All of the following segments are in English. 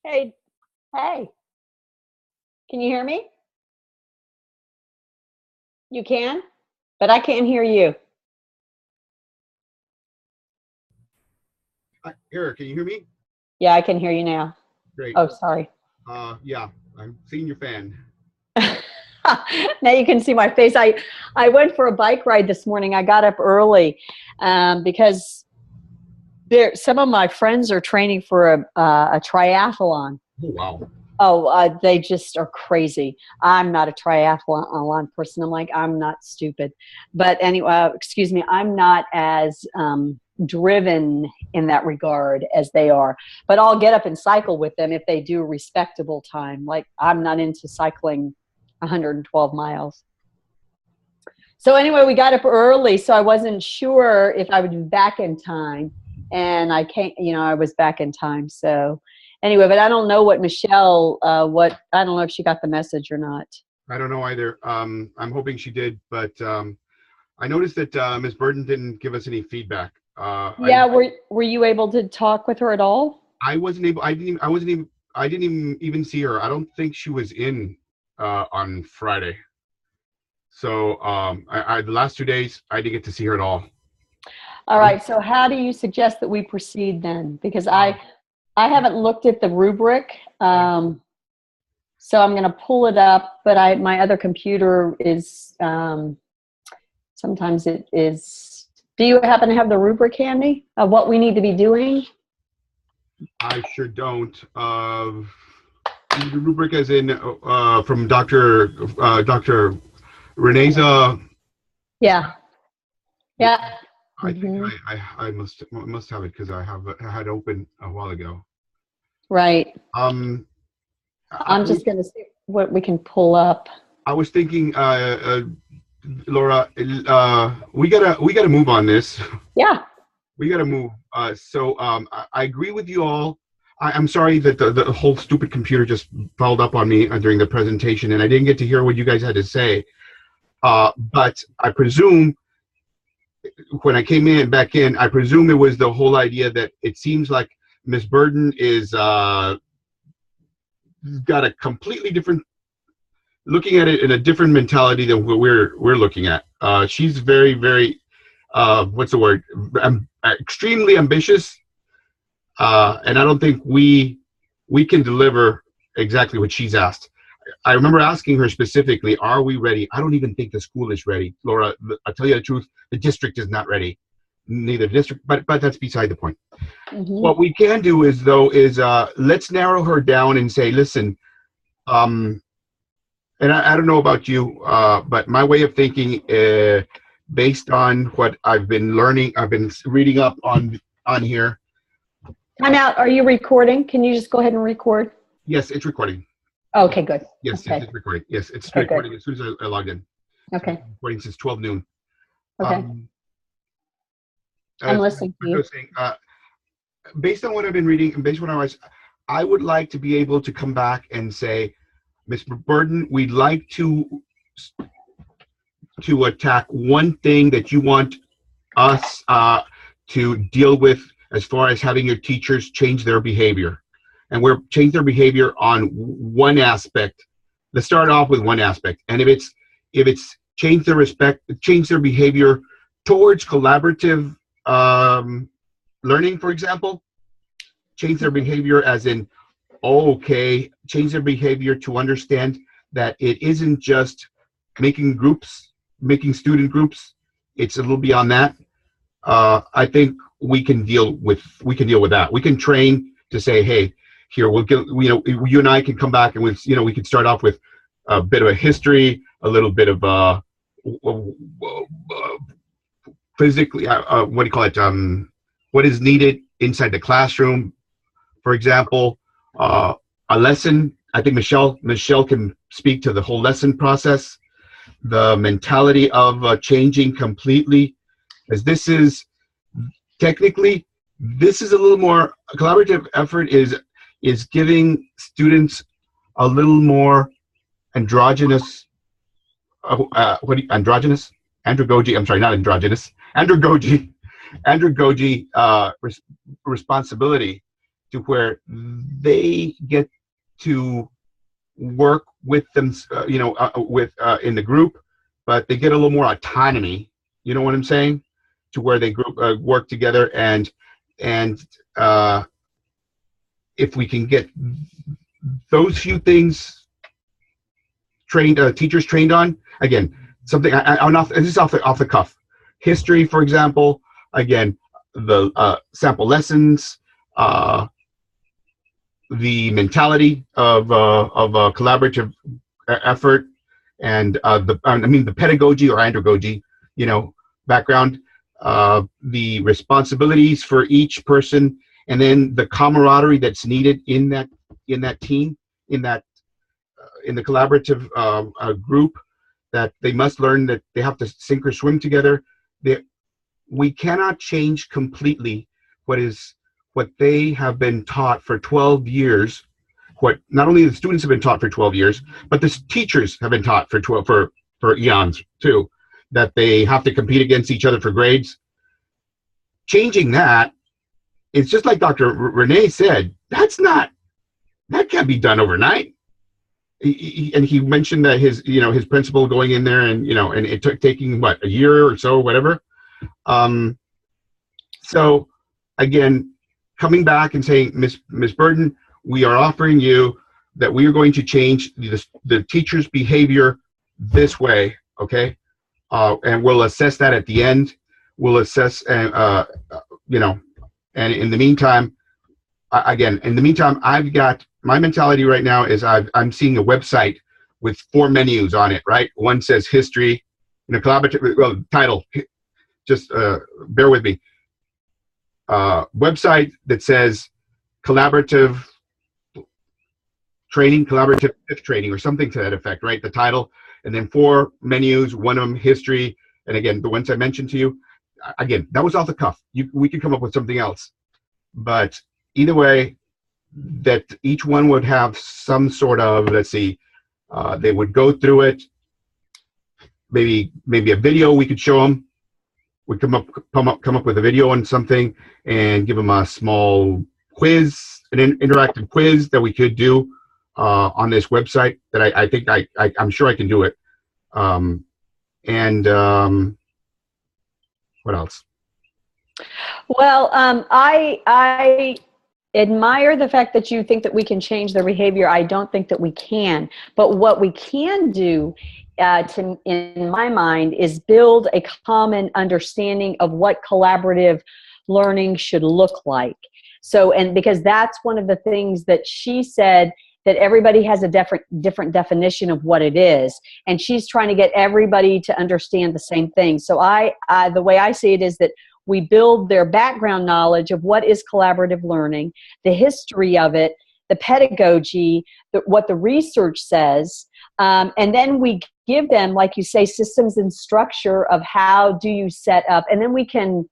Hey, hey, can you hear me? You can, but I can't hear you. Eric, can you hear me? Yeah, I can hear you now. Great. Oh, sorry. Yeah, I'm seeing your fan. Now you can see my face. I went for a bike ride this morning. I got up early because some of my friends are training for a triathlon. Oh, wow. Oh, they just are crazy. I'm not a triathlon person. I'm not stupid. But anyway, excuse me, I'm not as driven in that regard as they are. But I'll get up and cycle with them if they do a respectable time. Like, I'm not into cycling 112 miles. So anyway, we got up early, so I wasn't sure if I would be back in time. And I can't, I was back in time. So anyway, but I don't know what Michelle, I don't know if she got the message or not. I don't know either. I'm hoping she did, but I noticed that Ms. Burden didn't give us any feedback. Yeah, were you able to talk with her at all? I wasn't able. I didn't even see her. I don't think she was in on Friday. So the last 2 days I didn't get to see her at all. All right. So how do you suggest that we proceed then? Because I haven't looked at the rubric. So I'm going to pull it up, but my other computer is, sometimes it is. Do you happen to have the rubric handy of what we need to be doing? I sure don't. The rubric as in from Dr. Renee's. Yeah. Yeah. I think I must have it because I had open a while ago. Right. I'm just going to see what we can pull up. I was thinking, Laura, we gotta move on this. Yeah. We gotta move. So I agree with you all. I'm sorry that the whole stupid computer just fouled up on me during the presentation, and I didn't get to hear what you guys had to say. But I presume when I came back in, I presume it was the whole idea that it seems like Ms. Burden is got a completely different, looking at it in a different mentality than what we're looking at. She's very, very, what's the word? Extremely ambitious, and I don't think we can deliver exactly what she's asked. I remember asking her specifically, are we ready? I don't even think the school is ready. Laura, I'll tell you the truth, the district is not ready. Neither district, but that's beside the point. Mm-hmm. What we can do is let's narrow her down and say, listen, and I don't know about you, but my way of thinking, based on what I've been learning, I've been reading up on here. Time out. Are you recording? Can you just go ahead and record? Yes, it's recording. Okay, good. Yes, okay. It's recording. Yes, it's recording as soon as I logged in. Okay. It's recording since 12 noon. Okay. I'm listening to you. I was saying, based on what I've been reading and based on what I would like to be able to come back and say, Ms. Burden, we'd like to attack one thing that you want us to deal with as far as having your teachers change their behavior. And we're change their behavior on one aspect. Let's start off with one aspect. And if it's change their behavior towards collaborative learning, for example, change their behavior as in, change their behavior to understand that it isn't just making student groups. It's a little beyond that. I think we can deal with that. We can train to say, hey, here we'll get, you and I can come back and we can start off with a bit of a history, a little bit of physically, what do you call it? What is needed inside the classroom, for example, a lesson. I think Michelle can speak to the whole lesson process, the mentality of changing completely, as this is technically, this is a little more collaborative effort is giving students a little more androgynous, androgogy, I'm sorry, not androgynous, andragogy responsibility to where they get to work with them, in the group, but they get a little more autonomy. You know what I'm saying? To where they work together, and if we can get those few things teachers trained on, again, something this is off the cuff. History, for example, again, the sample lessons, the mentality of collaborative effort, and the pedagogy or andragogy, background, the responsibilities for each person, and then the camaraderie that's needed in that team, in the collaborative group, that they must learn that they have to sink or swim together. We cannot change completely what they have been taught for 12 years, what not only the students have been taught for 12 years, but the teachers have been taught for eons too, that they have to compete against each other for grades. Changing that, it's just like Dr. Renee said, that can't be done overnight. And he mentioned that his principal going in there and it took taking a year or so, whatever. So again, coming back and saying, Miss Burton, we are offering you that we are going to change the teacher's behavior this way, okay? And we'll assess that at the end. We'll assess, and in the meantime, I've got my mentality right now is I'm seeing a website with 4 menus on it, right? One says history, collaborative, title, just bear with me. Website that says collaborative training, collaborative fifth training, or something to that effect, right? The title, and then 4 menus, one of them history, and again, the ones I mentioned to you, again, that was off the cuff. We could come up with something else, but either way, that each one would have some sort of, let's see, they would go through it, maybe a video we could show them. We come up with a video on something and give them a small quiz, an interactive quiz that we could do on this website. That I think I'm sure I can do it. What else? Well, I admire the fact that you think that we can change their behavior. I don't think that we can. But what we can do, in my mind, is build a common understanding of what collaborative learning should look like. So, and because that's one of the things that she said, that everybody has a different definition of what it is, and she's trying to get everybody to understand the same thing. So the way I see it is that we build their background knowledge of what is collaborative learning, the history of it, the pedagogy, what the research says, and then we give them, like you say, systems and structure of how do you set up, and then we can,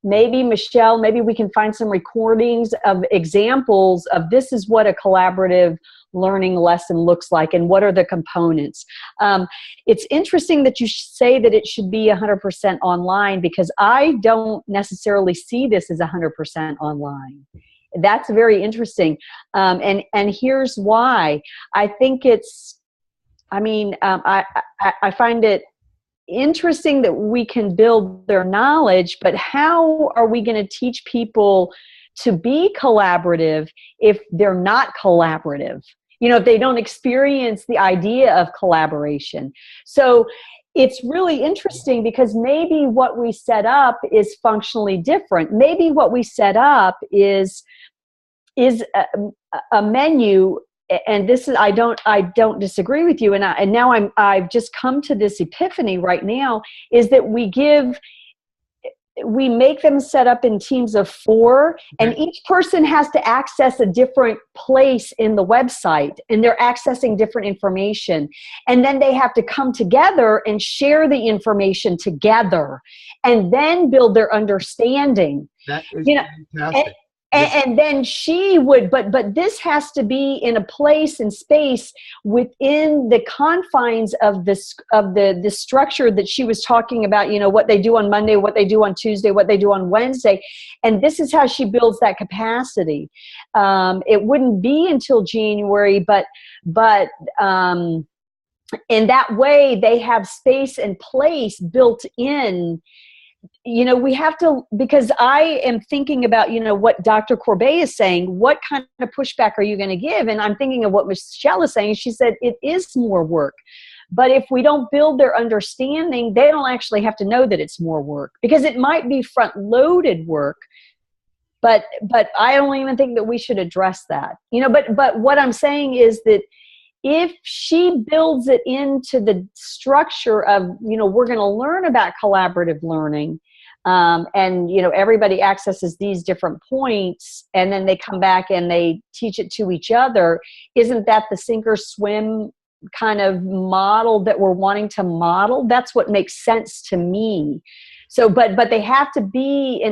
maybe Michelle, maybe we can find some recordings of examples of this is what a collaborative learning lesson looks like and what are the components. It's interesting that you say that it should be 100% online, because I don't necessarily see this as 100% online. That's very interesting. And here's why. I think it's, I find it interesting that we can build their knowledge, but how are we going to teach people to be collaborative if they're not collaborative? If they don't experience the idea of collaboration. So it's really interesting, because maybe what we set up is functionally different. Maybe what we set up is a menu. And this is, I don't disagree with you. And now I've just come to this epiphany right now, is that we make them set up in teams of 4, and each person has to access a different place in the website, and they're accessing different information. And then they have to come together and share the information together and then build their understanding. That is fantastic. And then she would, but this has to be in a place and space within the confines of this, of the structure that she was talking about, you know, what they do on Monday, what they do on Tuesday, what they do on Wednesday. And this is how she builds that capacity. It wouldn't be until January, but in that way, they have space and place built in. You know, we have to, because I am thinking about, you know, what Dr. Corbet is saying, what kind of pushback are you going to give? And I'm thinking of what Michelle is saying. She said, it is more work. But if we don't build their understanding, they don't actually have to know that it's more work, because it might be front-loaded work. But I don't even think that we should address that. You know, but what I'm saying is that if she builds it into the structure of, you know, we're going to learn about collaborative learning, and, you know, everybody accesses these different points, and then they come back and they teach it to each other, isn't that the sink or swim kind of model that we're wanting to model? That's what makes sense to me. So, but they have to be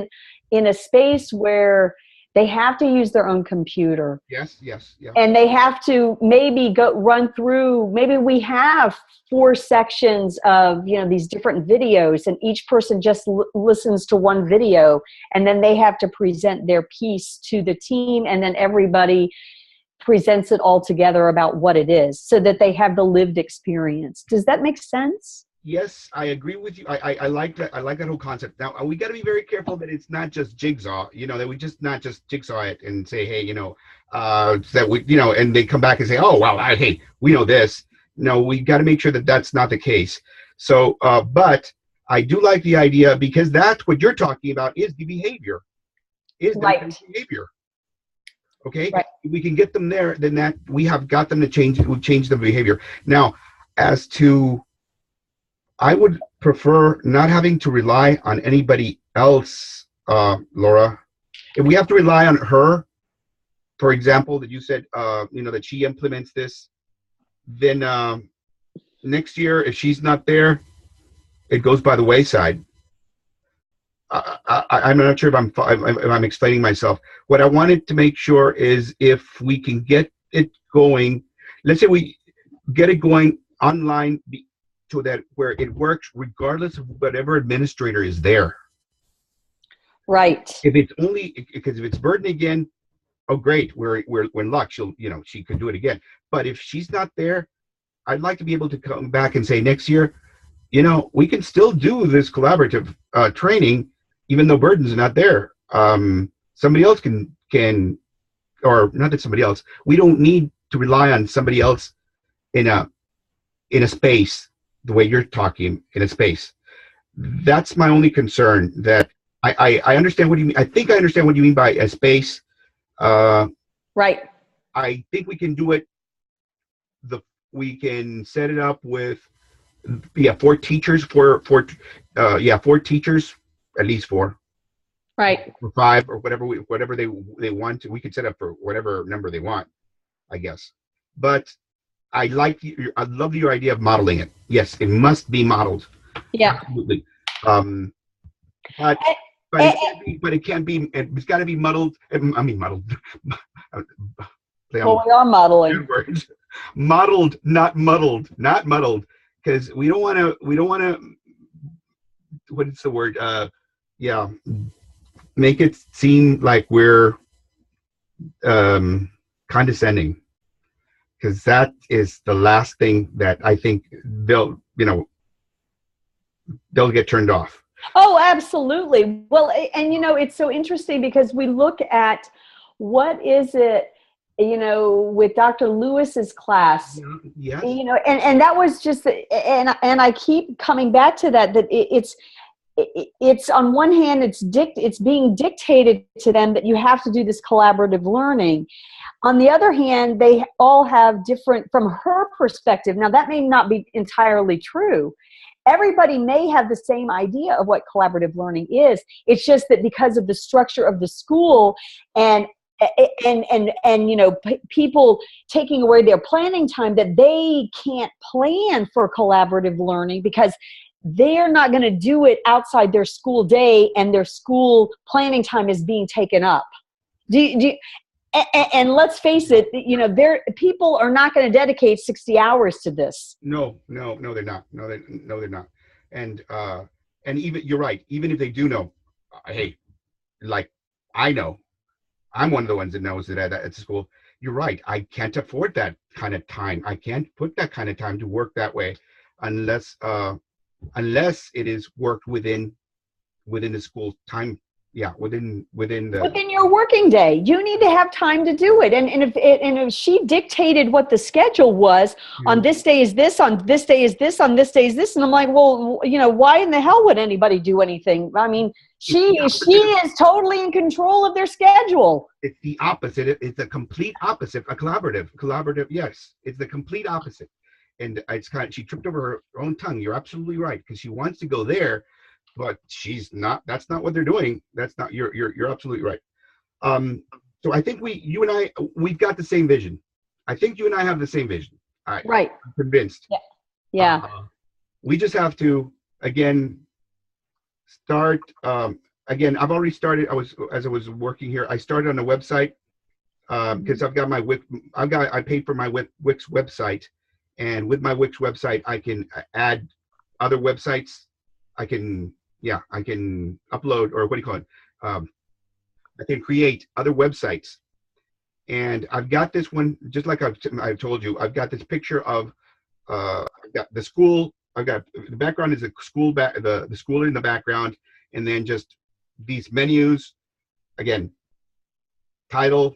in a space where they have to use their own computer. Yes, yeah. And they have to maybe run through, maybe we have 4 sections of, you know, these different videos, and each person just listens to one video, and then they have to present their piece to the team, and then everybody presents it all together about what it is, so that they have the lived experience. Does that make sense? Yes, I agree with you. I like that. I like that whole concept. Now, we got to be very careful that it's not just jigsaw, you know, that we just not just jigsaw it and say, hey, you know, that we, you know, and they come back and say, oh, wow, hey, we know this. No, we got to make sure that that's not the case. So, but I do like the idea, because that's what you're talking about is the behavior, Right. behavior. Okay. Right. If we can get them there, then that we have got them to change. We've changed the behavior. Now, as to, I would prefer not having to rely on anybody else, Laura. If we have to rely on her, for example, that you said, you know, that she implements this, then next year, if she's not there, it goes by the wayside. I'm not sure if I'm explaining myself. What I wanted to make sure is if we can get it going, let's say we get it going online, so that where it works regardless of whatever administrator is there. Right. If it's only, because if it's Burden again, oh great, we're in luck. She'll, you know, she could do it again. But if she's not there, I'd like to be able to come back and say next year, you know, we can still do this collaborative training, even though Burden's not there. Somebody else can, or not that somebody else. We don't need to rely on somebody else in a space the way you're talking, in a space. That's my only concern. That I understand what you mean. I think I understand what you mean by a space. Right. I think we can do it. We can set it up with 4 teachers, 4 teachers, at least 4. Right. Or 5, or whatever they want. We could set up for whatever number they want, I guess. But I love your idea of modeling it. Yes, it must be modeled. Yeah. Absolutely. But it can't be. It's got to be muddled. I mean, muddled. Well, we are modeling. Words. Modeled, not muddled. Not muddled, because we don't want to. What is the word? Yeah. Make it seem like we're condescending. Because that is the last thing that I think they'll get turned off. Oh, absolutely. Well, and, you know, it's so interesting because we look at what is it, you know, with Dr. Lewis's class, Yes. You know, and that was just, and I keep coming back to that it's on one hand, it's being dictated to them that you have to do this collaborative learning. On the other hand, they all have different, from her perspective. Now, that may not be entirely true. Everybody may have the same idea of what collaborative learning is. It's just that because of the structure of the school and you know, people taking away their planning time, that they can't plan for collaborative learning because they're not going to do it outside their school day, and their school planning time is being taken up. And let's face it, you know, people are not going to dedicate 60 hours to this. No, they're not. No, they're not. And even, you're right. Even if they do know, hey, like, I know, I'm one of the ones that knows that at school. You're right. I can't afford that kind of time. I can't put that kind of time to work that way, unless it is worked within the school time. Yeah, within your working day. You need to have time to do it. And if she dictated what the schedule was, on this day is this, on this day is this, on this day is this, and I'm like, well, you know, why in the hell would anybody do anything? I mean, she is totally in control of their schedule. It's the opposite. It's the complete opposite. A collaborative. Yes, it's the complete opposite. And it's she tripped over her own tongue. You're absolutely right, because she wants to go there, but she's not. That's not what they're doing. That's not. You're absolutely right. So I think you and I, we've got the same vision. I think you and I have the same vision. Right. I'm convinced. Yeah. We just have to start. Again, I've already started. As I was working here, I started on a website because I've got my Wix. I paid for my Wix website, and with my Wix website, I can add other websites. I can upload, or what do you call it? I can create other websites, and I've got this one, just like I've told you. I've got this picture of I've got the school. I've got the background is the school the school in the background, and then just these menus. Again, title,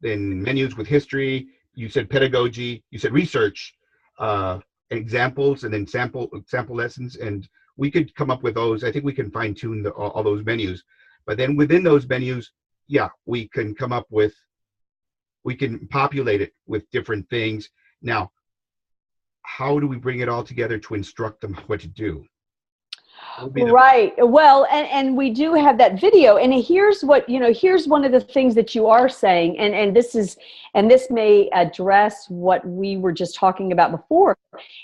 then menus with history. You said pedagogy. You said research, examples, and then sample lessons. And we could come up with those. I think we can fine tune all those menus. But then within those menus, yeah, we can populate it with different things. Now, how do we bring it all together to instruct them what to do? Right. Well, and we do have that video. And here's here's one of the things that you are saying, and this may address what we were just talking about before,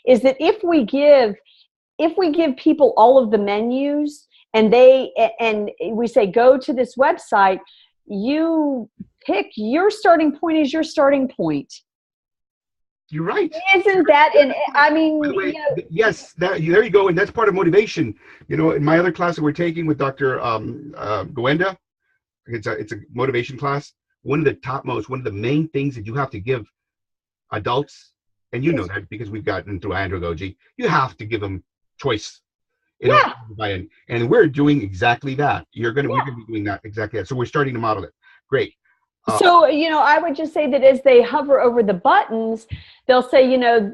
is that if we give people all of the menus, and we say, go to this website, you pick your starting point is your starting point. You're right. Isn't that? And I mean, by the way, yes, there you go, and that's part of motivation. You know, in my other class that we're taking with Dr. Goenda, it's a motivation class. One of the main things that you have to give adults, and you know that because we've gotten through andragogy, you have to give them choice. Yeah. And we're doing exactly that. We're going to be doing that exactly that. So we're starting to model it. Great. So, I would just say that as they hover over the buttons, they'll say,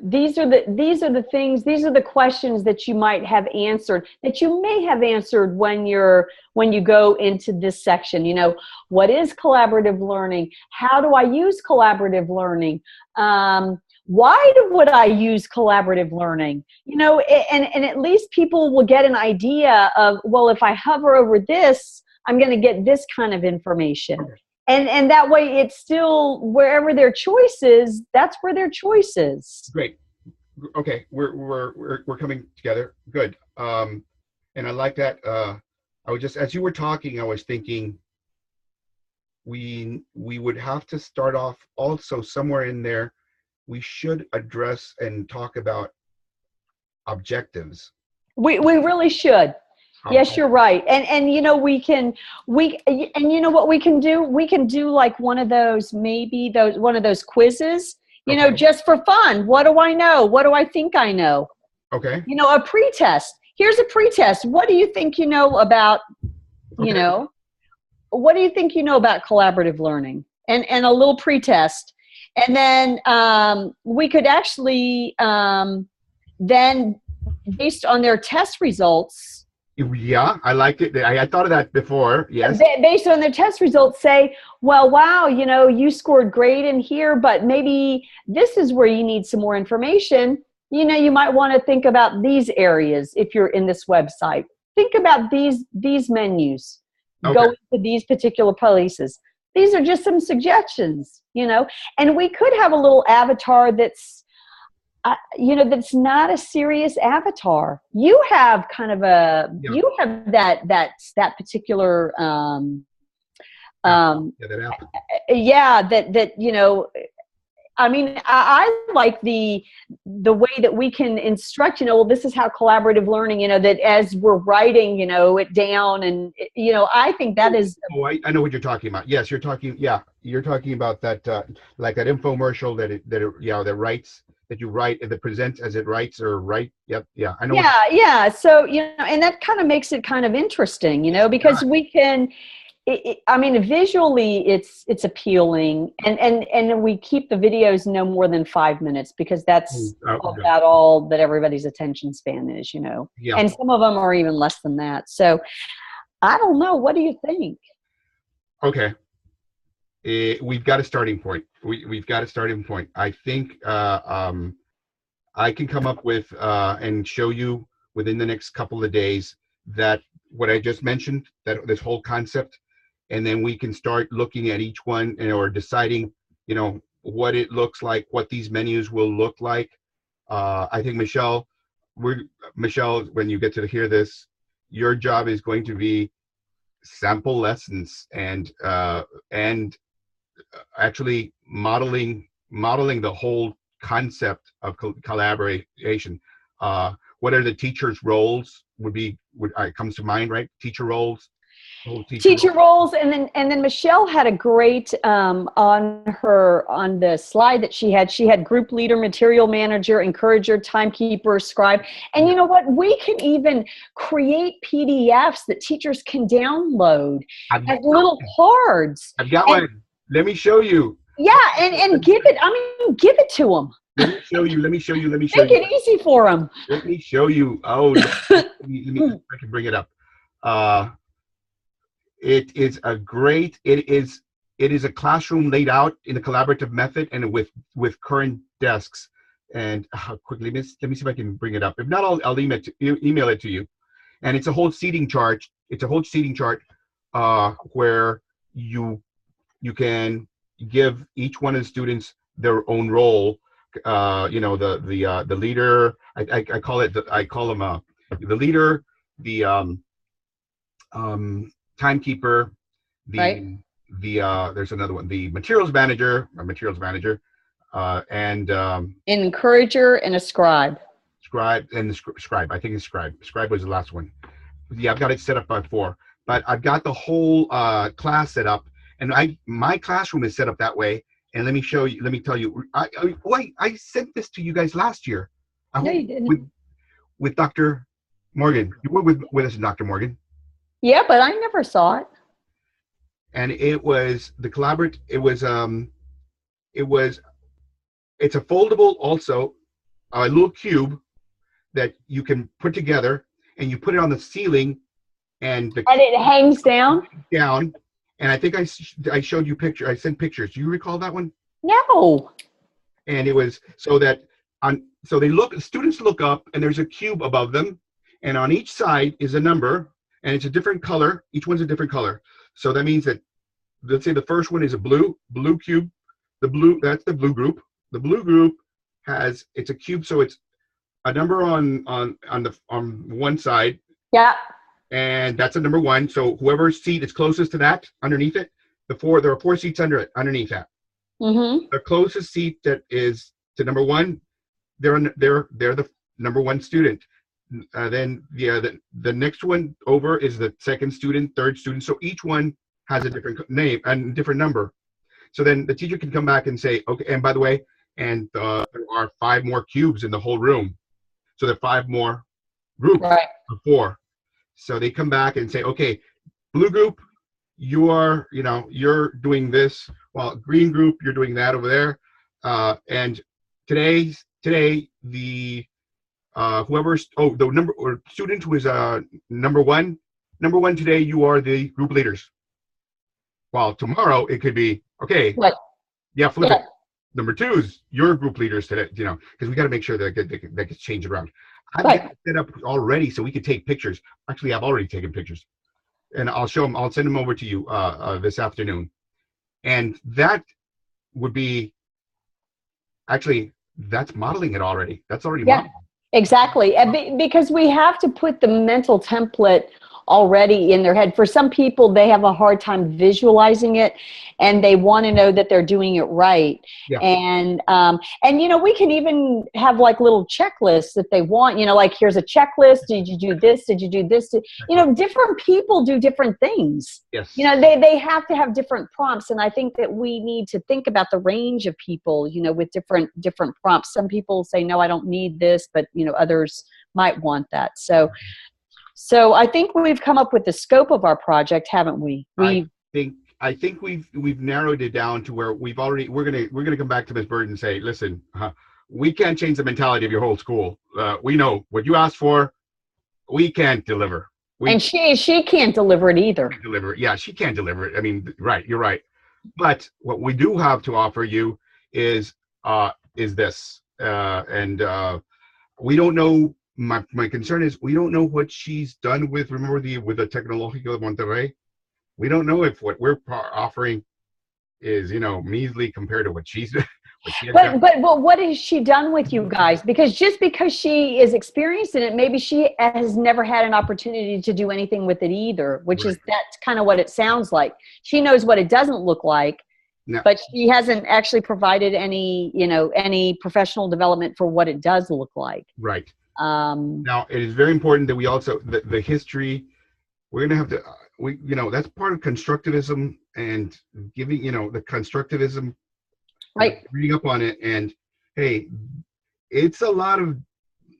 these are the things, these are the questions that you might have answered, that you may have answered when you go into this section. What is collaborative learning? How do I use collaborative learning? Why would I use collaborative learning? And at least people will get an idea of, well, if I hover over this, I'm going to get this kind of information. And that way it's still wherever their choice is, that's where their choice is. Great. Okay. We're coming together. Good. And I like that. I was just, as you were talking, I was thinking we would have to start off also somewhere in there. We should address and talk about objectives. We really should. Yes, you're right. And what we can do? We can do like one of those quizzes, Okay. just for fun. What do I know? What do I think I know? Okay. A pretest. Here's a pretest. What do you think you know about, what do you think you know about collaborative learning? And a little pretest. And then we could actually then, based on their test results. Yeah, I liked it. I thought of that before. Yes. Based on their test results, say, well, wow, you scored great in here, but maybe this is where you need some more information. You might want to think about these areas if you're in this website. Think about these menus. Okay. Go to these particular places. These are just some suggestions, and we could have a little avatar that's, that's not a serious avatar. You have kind of you have that particular That app. Yeah, that you know, I mean, I like the way that we can instruct, you know, well, this is how collaborative learning, you know, that as we're writing, you know, it down, and, you know, I think that is. Oh, I know what you're talking about. Yes, you're talking about that, like that infomercial that writes, that you write, that presents as it writes, or write. Yep. Yeah. I know. Yeah. Yeah. So, you know, and that kind of makes it kind of interesting, you know, because we can, I mean, visually it's appealing, and we keep the videos no more than 5 minutes, because that's about all that everybody's attention span is, you know, and some of them are even less than that. So I don't know. What do you think? Okay. We've got a starting point. We've got a starting point. I think I can come up with and show you within the next couple of days that what I just mentioned, that this whole concept, and then we can start looking at each one, or deciding, you know, what it looks like, what these menus will look like. I think Michelle, when you get to hear this, your job is going to be sample lessons, and actually modeling the whole concept of collaboration. What are the teachers' roles? Comes to mind, right? Teacher roles. Teacher roles, and then Michelle had a great on the slide that she had group leader, material manager, encourager, timekeeper, scribe. And you know what, we can even create PDFs that teachers can download as little cards. I've got one. Let me show you. Yeah, and give it to them. Let me show you. Make it easy for them. Let me show you. Oh, let me see if I can bring it up. It is a classroom laid out in a collaborative method, and with current desks. And quickly, let me see if I can bring it up. If not, I'll email it to you. And it's a whole seating chart. Where you can give each one of the students their own role. You know, the leader. I call them the leader, the timekeeper, there's another one, the materials manager, and encourager, and a scribe. Scribe. I think it's scribe. Scribe was the last one. Yeah, I've got it set up by 4, but I've got the whole class set up, and my classroom is set up that way. And let me tell you, I sent this to you guys last year. No, you didn't. With Dr. Morgan. You were with us, Dr. Morgan. Yeah, but I never saw it. And it was the collaborate. It's a foldable, also a little cube that you can put together, and you put it on the ceiling, and it hangs down. And I think I showed you picture. I sent pictures. Do you recall that one? No. And it was so that students look up, and there's a cube above them, and on each side is a number, and it's a different color. Each one's a different color. So that means that, let's say the first one is a blue cube. That's the blue group. The blue group it's a cube, so it's a number on one side. Yeah. And that's a number 1. So whoever's seat is closest to that, underneath it, there are 4 seats underneath that. Mm-hmm. The closest seat that is to number 1, they're the number 1 student. Then the next one over is the second student, third student. So each one has a different name and different number. So then the teacher can come back and say, okay, and by the way, there are 5 more cubes in the whole room. So there are 5 more groups of 4. So they come back and say, okay, blue group, you're doing this, while green group, you're doing that over there. And today the student who is number one today, you are the group leaders. While tomorrow it could be, okay, flip it. Number 2's your group leaders today, because we got to make sure that gets changed around. I've got it set up already so we could take pictures. Actually, I've already taken pictures, and I'll show them. I'll send them over to you this afternoon. And that would be that's modeling it already. That's already modeling. Exactly, because we have to put the mental template already in their head. For some people, they have a hard time visualizing it, and they want to know that they're doing it right. Yeah. And we can even have like little checklists that they want, like here's a checklist. Did you do this? Did you do this? Different people do different things. Yes. They have to have different prompts. And I think that we need to think about the range of people, with different prompts. Some people say, no, I don't need this, but, others might want that. So I think we've come up with the scope of our project, haven't we? I think we've narrowed it down to where we're gonna come back to Ms. Bird and say, listen, we can't change the mentality of your whole school. We know what you asked for. We can't deliver. And she can't deliver it either. Yeah, she can't deliver it. I mean, right, you're right. But what we do have to offer you is this, and we don't know. My concern is we don't know what she's done with. Remember with the Tecnológico de Monterrey. We don't know if what we're offering is, measly compared to what she's. But what has she done with you guys? Because just because she is experienced in it, maybe she has never had an opportunity to do anything with it either, which right. That's kind of what it sounds like. She knows what it doesn't look like, no. But she hasn't actually provided any professional development for what it does look like. Right. Now, it is very important that we also, the history, we're going to have to, that's part of constructivism and giving, the constructivism, right. Reading up on it. And hey, it's a lot of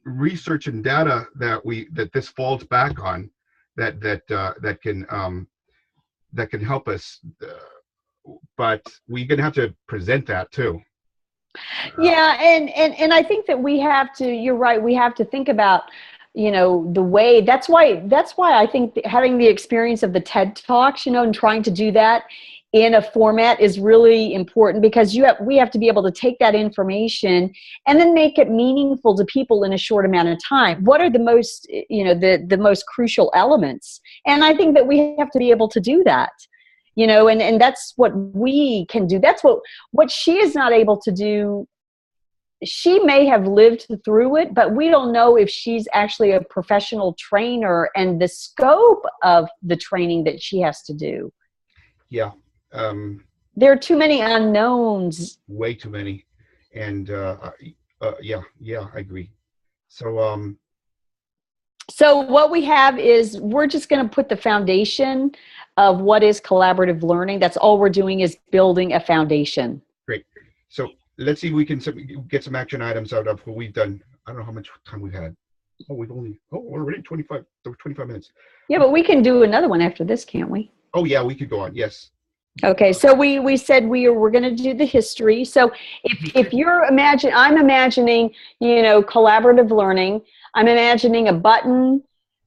research and data that this falls back on that can help us. But we're going to have to present that too. Yeah, and I think that we have to, you're right, we have to think about, the way, that's why I think having the experience of the TED Talks, and trying to do that in a format is really important, because we have to be able to take that information and then make it meaningful to people in a short amount of time. What are the most, the most crucial elements? And I think that we have to be able to do that. And that's what we can do. That's what she is not able to do. She may have lived through it, but we don't know if she's actually a professional trainer and the scope of the training that she has to do. Yeah. There are too many unknowns. Way too many. And yeah, I agree. So what we have is we're just going to put the foundation of what is collaborative learning. That's all we're doing is building a foundation. Great. So let's see if we can get some action items out of what we've done. I don't know how much time we've had. We're already 25 minutes. Yeah, but we can do another one after this, can't we? Oh yeah, we could go on. Yes. Okay, so we said we're going to do the history. So if I'm imagining, collaborative learning. I'm imagining a button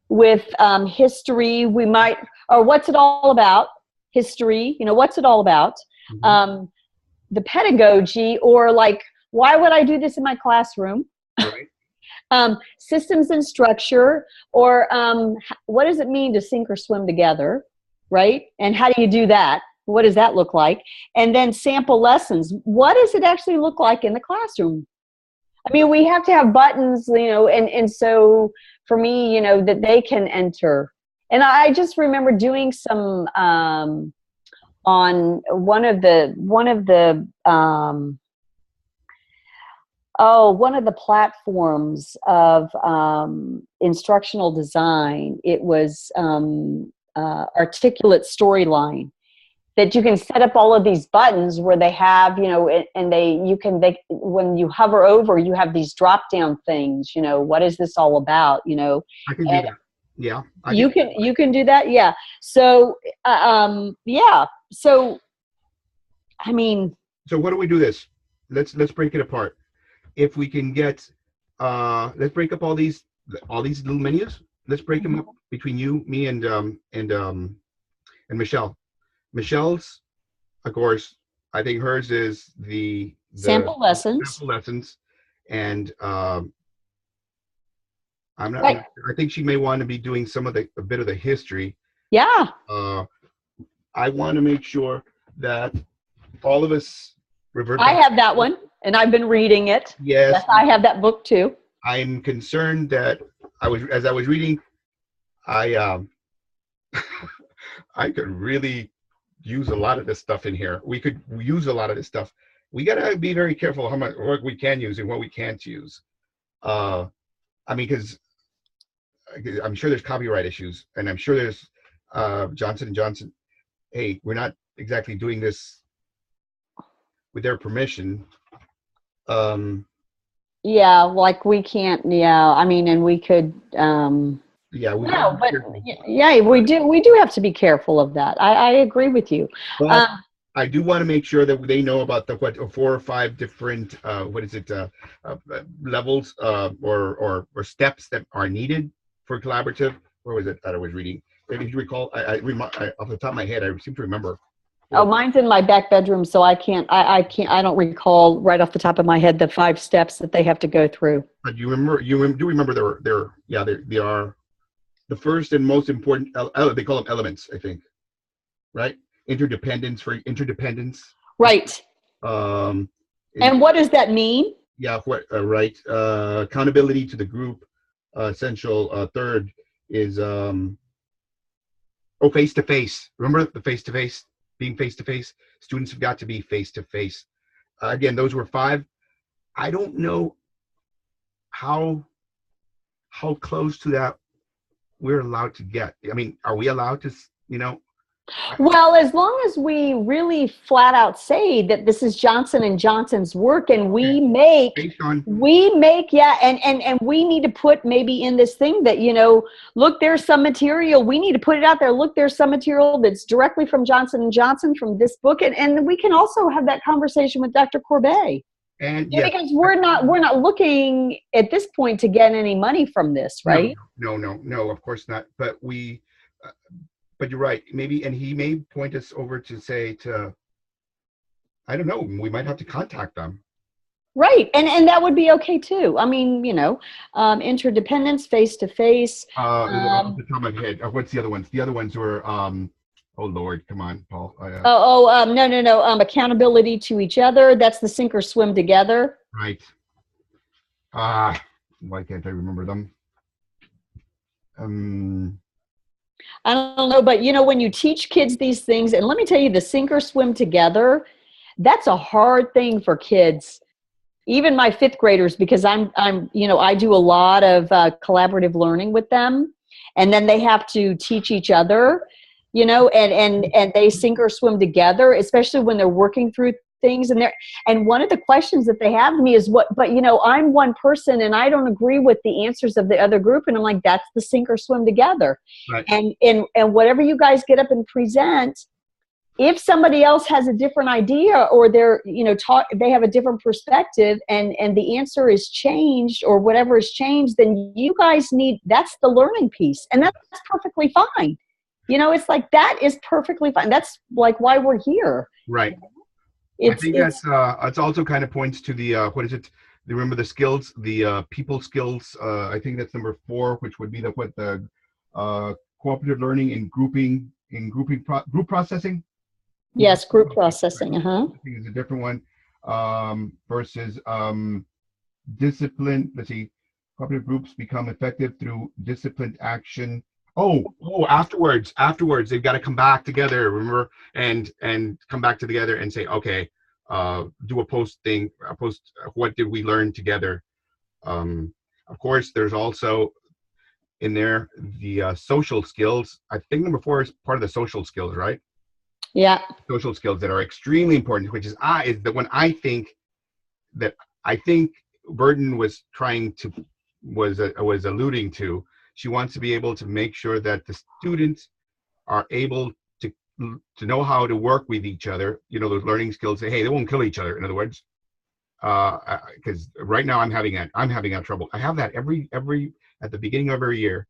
with history. We might, or what's it all about? History. What's it all about? Mm-hmm. The pedagogy, or like, why would I do this in my classroom? Right. Systems and structure, or what does it mean to sink or swim together, right? And how do you do that? What does that look like? And then sample lessons. What does it actually look like in the classroom? I mean, we have to have buttons, and so for me, that they can enter. And I just remember doing some on one of the platforms of instructional design. It was Articulate Storyline, that you can set up all of these buttons where they have, and when you hover over, you have these drop down things, what is this all about, I can do that. Yeah. You can do that. Yeah. So, yeah. So, I mean. So what do we do this? Let's break it apart. If we can get, let's break up all these little menus. Let's break them up between you, me, and Michelle. Michelle's, of course, I think hers is the sample lessons. Sample lessons, and I'm not. Right. I think she may want to be doing a bit of the history. Yeah. I want to make sure that all of us revert. I have that one, and I've been reading it. Yes, I have that book too. I'm concerned that as I was reading, I I could really use a lot of this stuff in here. We could use a lot of this stuff. We gotta be very careful how much what we can use and what we can't use. I mean, because I'm sure there's copyright issues, and I'm sure there's Johnson and Johnson. Hey, we're not exactly doing this with their permission. Yeah, like we can't, yeah, I mean, and we could, Yeah, we no, gotta be but careful. yeah, we do have to be careful of that. I agree with you. But I do want to make sure that they know about the 4 or 5 different levels or steps that are needed for collaborative. Where was it that I was reading? Maybe you recall? Off the top of my head, I seem to remember. Oh, mine's in my back bedroom, so I can't, I don't recall right off the top of my head the 5 steps that they have to go through. But do remember they are the first and most important. They call them elements, I think, right? Interdependence for interdependence. Right. Um, And what does that mean? Yeah, right. Accountability to the group. Essential. Third is face to face. Remember the face to face, being face to face. Students have got to be face to face. Again, those were 5. I don't know how close to that we're allowed to get. I mean, are we allowed to? Well, as long as we really flat out say that this is Johnson and Johnson's work, and we make, yeah, and we need to put maybe in this thing that, look, there's some material, we need to put it out there. Look, there's some material that's directly from Johnson and Johnson from this book. And we can also have that conversation with Dr. Corbet. And yeah, because we're not looking at this point to get any money from this, right? No, of course not. But but you're right. Maybe, and he may point us over to I don't know. We might have to contact them. Right, and that would be okay too. I mean, interdependence, face to face. Off the top of my head, what's the other ones? The other ones were oh Lord, come on, Paul. No. Accountability to each other. That's the sink or swim together. Right. Why can't I remember them? I don't know, but when you teach kids these things, and let me tell you, the sink or swim together, that's a hard thing for kids. Even my 5th graders, because I do a lot of collaborative learning with them, and then they have to teach each other, and they sink or swim together, especially when they're working through things. And one of the questions that they have to me is, I'm one person and I don't agree with the answers of the other group. And I'm like, that's the sink or swim together. Right. And whatever you guys get up and present, if somebody else has a different idea, or they have a different perspective, and the answer is changed, or whatever is changed, then you guys that's the learning piece. And that's perfectly fine. It's like, that is perfectly fine. That's like why we're here. Right. I think that's also kind of points to the what is it? Remember the skills, the people skills. I think that's number 4, which would be the cooperative learning and group processing. Yes, group processing. I think it's a different one versus discipline. Let's see, cooperative groups become effective through disciplined action. Afterwards they've got to come back together, remember, and come back together and say, okay, do a post, what did we learn together? Of course, there's also in there the social skills. I think number 4 is part of the social skills, right? Yeah. Social skills that are extremely important, which is the one I think Burton was alluding to. She wants to be able to make sure that the students are able to know how to work with each other. Those learning skills. Hey, they won't kill each other. In other words, because right now I'm having that trouble. I have that every at the beginning of every year.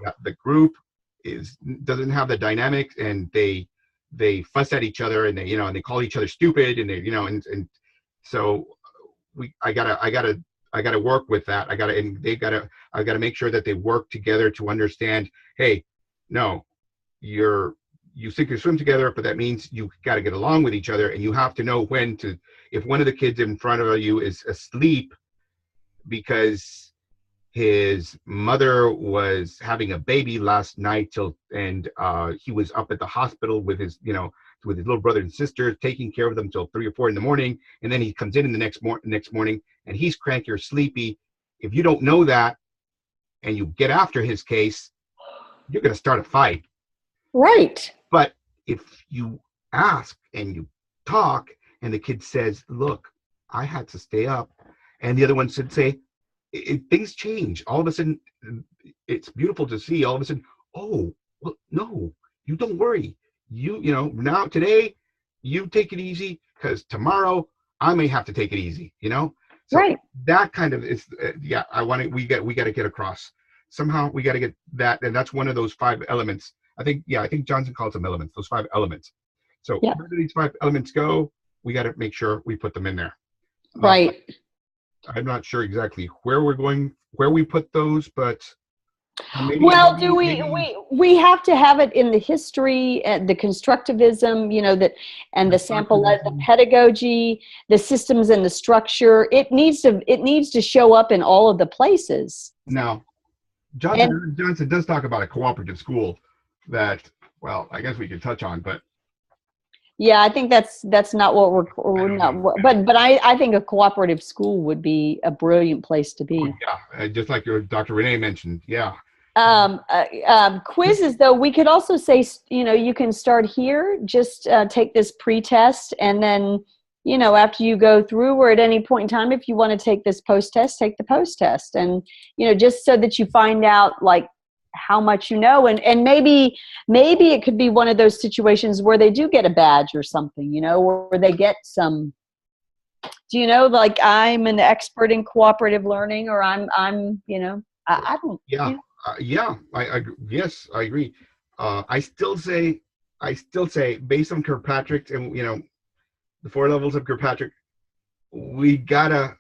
Yeah, the group doesn't have the dynamics, and they fuss at each other, and they call each other stupid, and and so I gotta work with that. I gotta make sure that they work together to understand, hey, no, you sink or swim together, but that means you got to get along with each other, and you have to know when if one of the kids in front of you is asleep because his mother was having a baby last night and he was up at the hospital with his, with his little brother and sister, taking care of them till 3 or 4 in the morning. And then he comes in the next morning and he's cranky or sleepy. If you don't know that and you get after his case, you're going to start a fight. Right. But if you ask and you talk and the kid says, look, I had to stay up. And the other one should say, things change. All of a sudden, it's beautiful to see. All of a sudden, oh, well, no, you don't worry. Now today, you take it easy because tomorrow I may have to take it easy. So right. That kind of is, we got to get across. Somehow we got to get that, and that's one of those 5 elements. I think Johnson calls them elements. Those 5 elements. So where do these 5 elements go? We got to make sure we put them in there. Right. I'm not sure exactly where we put those, but we have to have it in the history, the constructivism, and the sample, the pedagogy, the systems and the structure. It needs to show up in all of the places. Now, Johnson does talk about a cooperative school that, well, I guess we could touch on, but. Yeah, I think that's not what we're not. But I think a cooperative school would be a brilliant place to be. Yeah, just like your Dr. Renee mentioned. Yeah. Quizzes, though, we could also say, you can start here. Just take this pre-test, and then, after you go through, or at any point in time, if you want to take this post-test, take the post-test, and just so that you find out like how much you know, and maybe it could be one of those situations where they do get a badge or something, or they get some, like I'm an expert in cooperative learning, or I'm I don't. Yeah. Yes, I agree. I still say based on Kirkpatrick and the 4 levels of Kirkpatrick, we gotta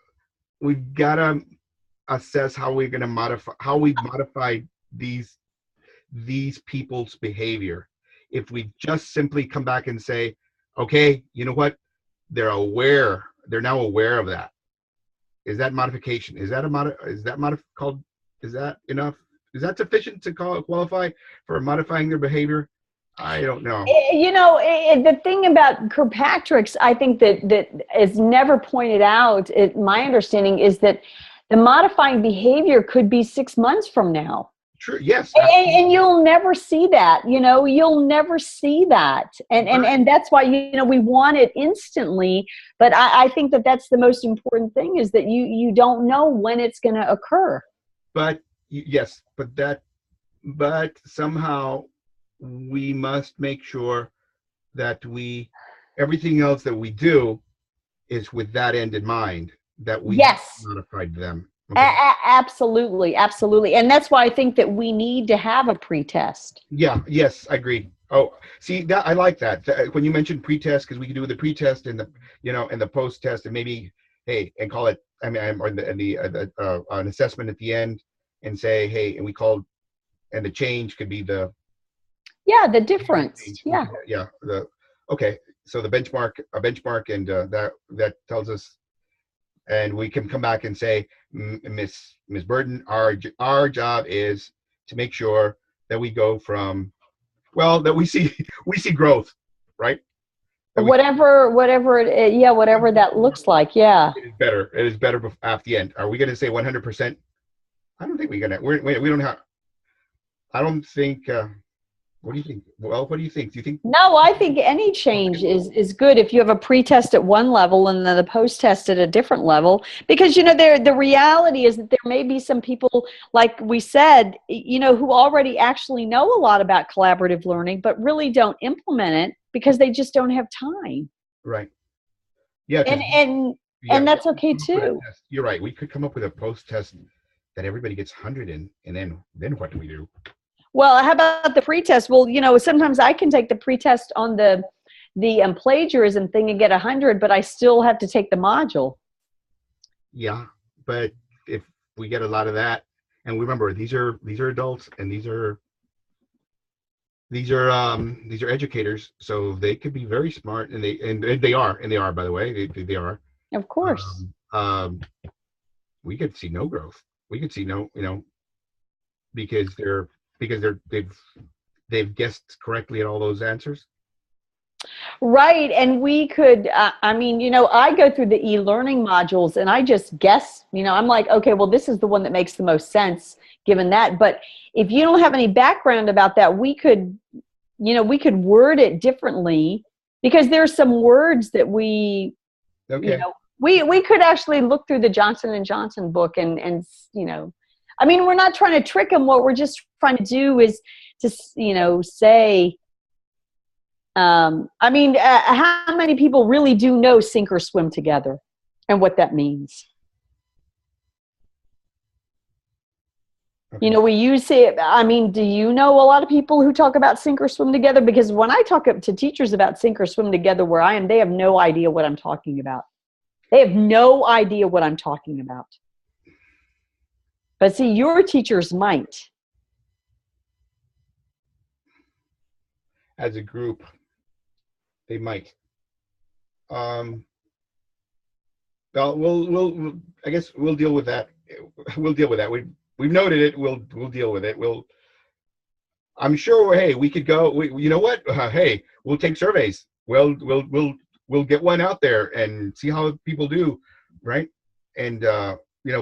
assess how we're gonna modify these people's behavior. If we just simply come back and say, okay, you know what, they're now aware of that. Is that modification? Is that enough? Is that sufficient to qualify for modifying their behavior? I don't know. The thing about Kirkpatrick's, I think that is never pointed out. My understanding is that the modifying behavior could be 6 months from now. True. Yes. And you'll never see that. You'll never see that. And that's why we want it instantly. But I think that that's the most important thing, is that you don't know when it's going to occur. But yes, but somehow we must make sure that everything else that we do is with that end in mind, that we modified them. Okay. Absolutely. And that's why I think that we need to have a pre-test. Yeah. Yes, I agree. Oh, see, that I like that. When you mentioned pre-test, because we can do the pre-test and and the post-test, and maybe and call it. I mean, an assessment at the end, and say, hey, and the change could be the difference. Yeah. Okay. So a benchmark, and that tells us, and we can come back and say, Miss Burton, our job is to make sure that we go from, that we see growth, right? Whatever that looks like. Yeah. It is better at the end. Are we going to say 100%? I don't think we don't have. I don't think. What do you think? Well, what do you think? Do you think? No, I think any change is good if you have a pre-test at one level and then the post-test at a different level. Because the reality is that there may be some people, like we said, who already actually know a lot about collaborative learning, but really don't implement it because they just don't have time. Right. Yeah. And that's okay too. You're right. We could come up with a post-test that everybody gets 100 in, and then what do we do? Well, how about the pretest? Well, sometimes I can take the pretest on the plagiarism thing and get 100, but I still have to take the module. Yeah, but if we get a lot of that, and remember, these are adults, and these are educators, so they could be very smart, and they are, by the way, they are. Of course. We could see no growth. we could see no, because they've guessed correctly at all those answers. Right. And we could, I mean, I go through the e-learning modules and I just guess, I'm like, okay, well, this is the one that makes the most sense given that. But if you don't have any background about that, we could word it differently, because there's some words that we could actually look through the Johnson & Johnson book and I mean, we're not trying to trick them. What we're just trying to do is to, say, I mean, how many people really do know sink or swim together and what that means? Okay. We use it. I mean, do you know a lot of people who talk about sink or swim together? Because when I talk to teachers about sink or swim together where I am, they have no idea what I'm talking about. They have no idea what I'm talking about. But see, your teachers might. As a group, they might. Well, I guess we'll deal with that. We'll deal with that. We've noted it. We'll deal with it. I'm sure. Hey, we could go. You know what? Hey, we'll take surveys. We'll get one out there and see how people do, right? And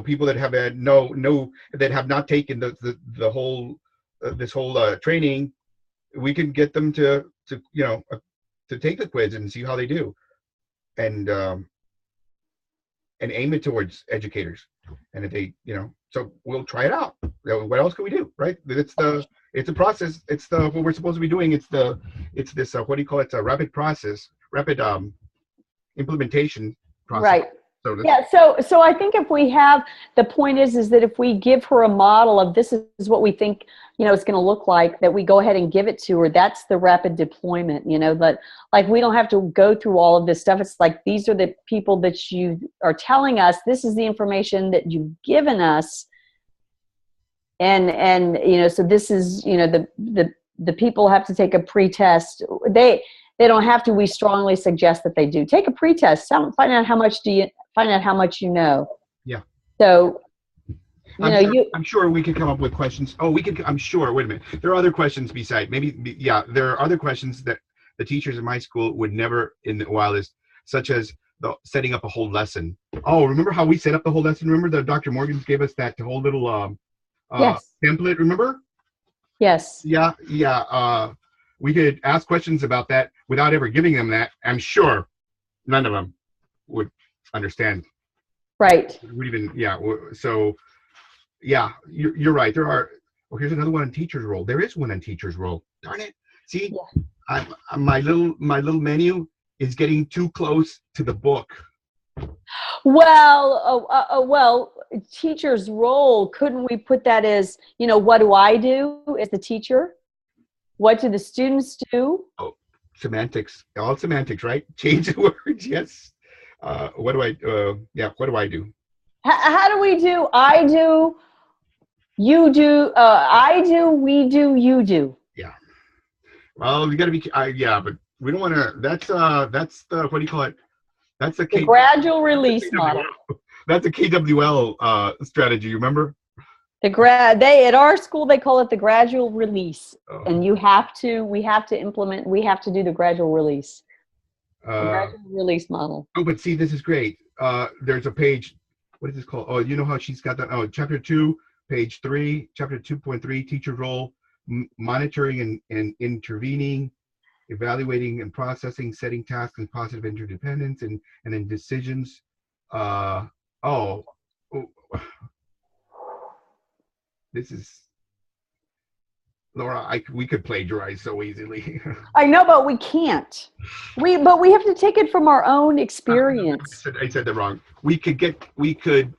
people that have had that have not taken the whole this whole training, we can get them to take the quiz and see how they do, and aim it towards educators. And if they, so we'll try it out. What else can we do, right? It's a process. It's what we're supposed to be doing. It's this what do you call it? It's a rapid implementation process. Right. So yeah. So I think if we have, the point is that if we give her a model of this is what we think, it's going to look like, that we go ahead and give it to her, that's the rapid deployment, but like, we don't have to go through all of this stuff. It's like, these are the people that you are telling us, this is the information that you've given us. And so this is, the people have to take a pretest. They don't have to. We strongly suggest that they do. Take a pretest. Find out how much you know. Yeah. So, I'm sure we could come up with questions. Oh, I'm sure. Wait a minute. There are other questions beside. There are other questions that the teachers in my school would never in the wildest, such as setting up a whole lesson. Oh, remember how we set up the whole lesson? Remember that Dr. Morgan gave us that whole little yes. template, remember? Yes. Yeah. We could ask questions about that without ever giving them that. I'm sure none of them would understand. Right. So, yeah, you're right. There are. Well, here's another one on teacher's role. There is one on teacher's role. Darn it. See, yeah. My little menu is getting too close to the book. Well, teacher's role, couldn't we put that as, what do I do as the teacher? What do the students do? Oh, semantics, all semantics, right? Change the words, yes. What do I do? How do we do? I do, you do, I do, we do, you do. Yeah. Well, you got to be, but we don't want to, that's the, what do you call it? That's the gradual release model. That's a KWL strategy. You remember? At our school they call it the gradual release, and we have to implement. We have to do the gradual release. The gradual release model. Oh, but see, this is great. There's a page. What is this called? Oh, you know how she's got that? Oh, chapter 2, page 3, chapter 2.3, teacher role, monitoring and intervening, evaluating and processing, setting tasks and positive interdependence, and then decisions. This is, Laura, we could plagiarize so easily. I know, but we can't. We have to take it from our own experience. I said that wrong. We could what's the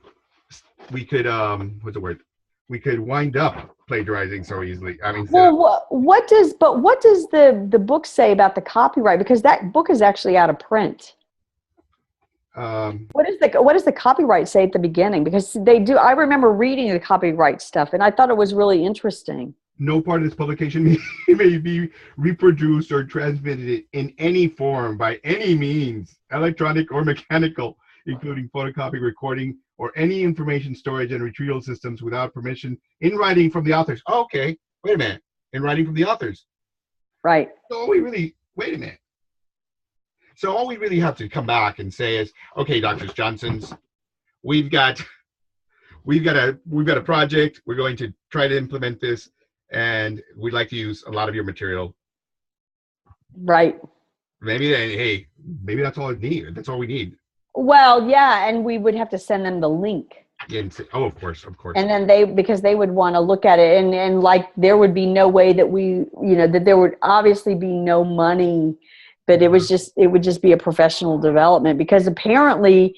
word? We could wind up plagiarizing so easily. I mean, well, what does the book say about the copyright? Because that book is actually out of print. What does the copyright say at the beginning? Because they do. I remember reading the copyright stuff, and I thought it was really interesting. No part of this publication may be reproduced or transmitted in any form by any means, electronic or mechanical, including photocopy, recording, or any information storage and retrieval systems without permission in writing from the authors. Oh, okay, wait a minute. In writing from the authors. Right. So we really, wait a minute. So all we really have to come back and say is, okay, Drs. Johnson's, we've got a project. We're going to try to implement this, and we'd like to use a lot of your material. Right. Maybe hey, maybe that's all I need. That's all we need. Well, yeah, and we would have to send them the link. And say, oh, of course. And then because they would want to look at it, and like there would be no way that that there would obviously be no money, but it would just be a professional development, because apparently,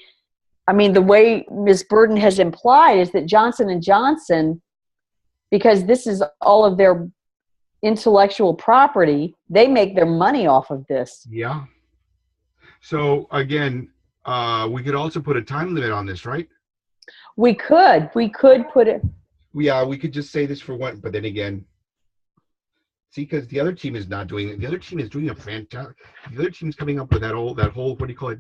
I mean, the way Ms. Burden has implied is that Johnson & Johnson, because this is all of their intellectual property, they make their money off of this. Yeah. So again, we could also put a time limit on this, right? We could put it. Yeah, we could just say this for one, but then again, see, because the other team is not doing it. The other team is doing a fantastic. The other team's coming up with that whole what do you call it?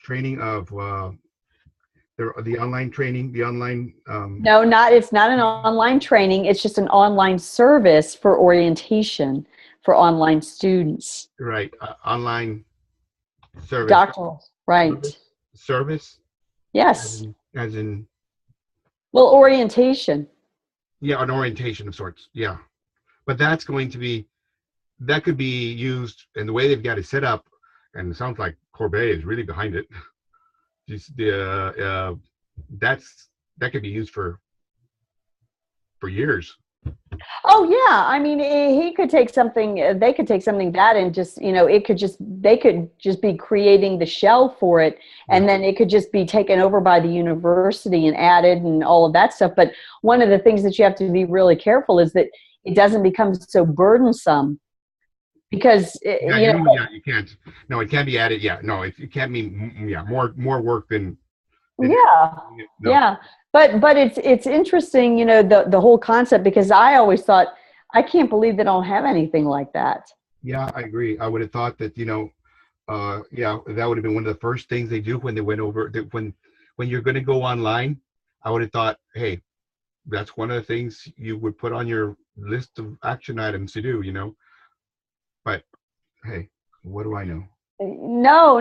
Training of the online training, the online. No, it's not an online training. It's just an online service for orientation for online students. Right, online service. Doctoral, right? Service. Yes. As in. Well, orientation. Yeah, an orientation of sorts. Yeah, but that could be used, and the way they've got it set up, and it sounds like Corbet is really behind it. Just that could be used for years. Oh yeah, I mean, he could take something. They could take something that and just they could just be creating the shell for it, and then it could just be taken over by the university and added and all of that stuff. But one of the things that you have to be really careful is that it doesn't become so burdensome, because you can't. No, it can't be added. Yeah, no, it can't be. Yeah, more work than. Yeah. No. Yeah. But it's interesting, the whole concept, because I always thought, I can't believe they don't have anything like that. Yeah, I agree. I would have thought that, that would have been one of the first things they do when they went over, when you're going to go online. I would have thought, hey, that's one of the things you would put on your list of action items to do, But hey, what do I know? No.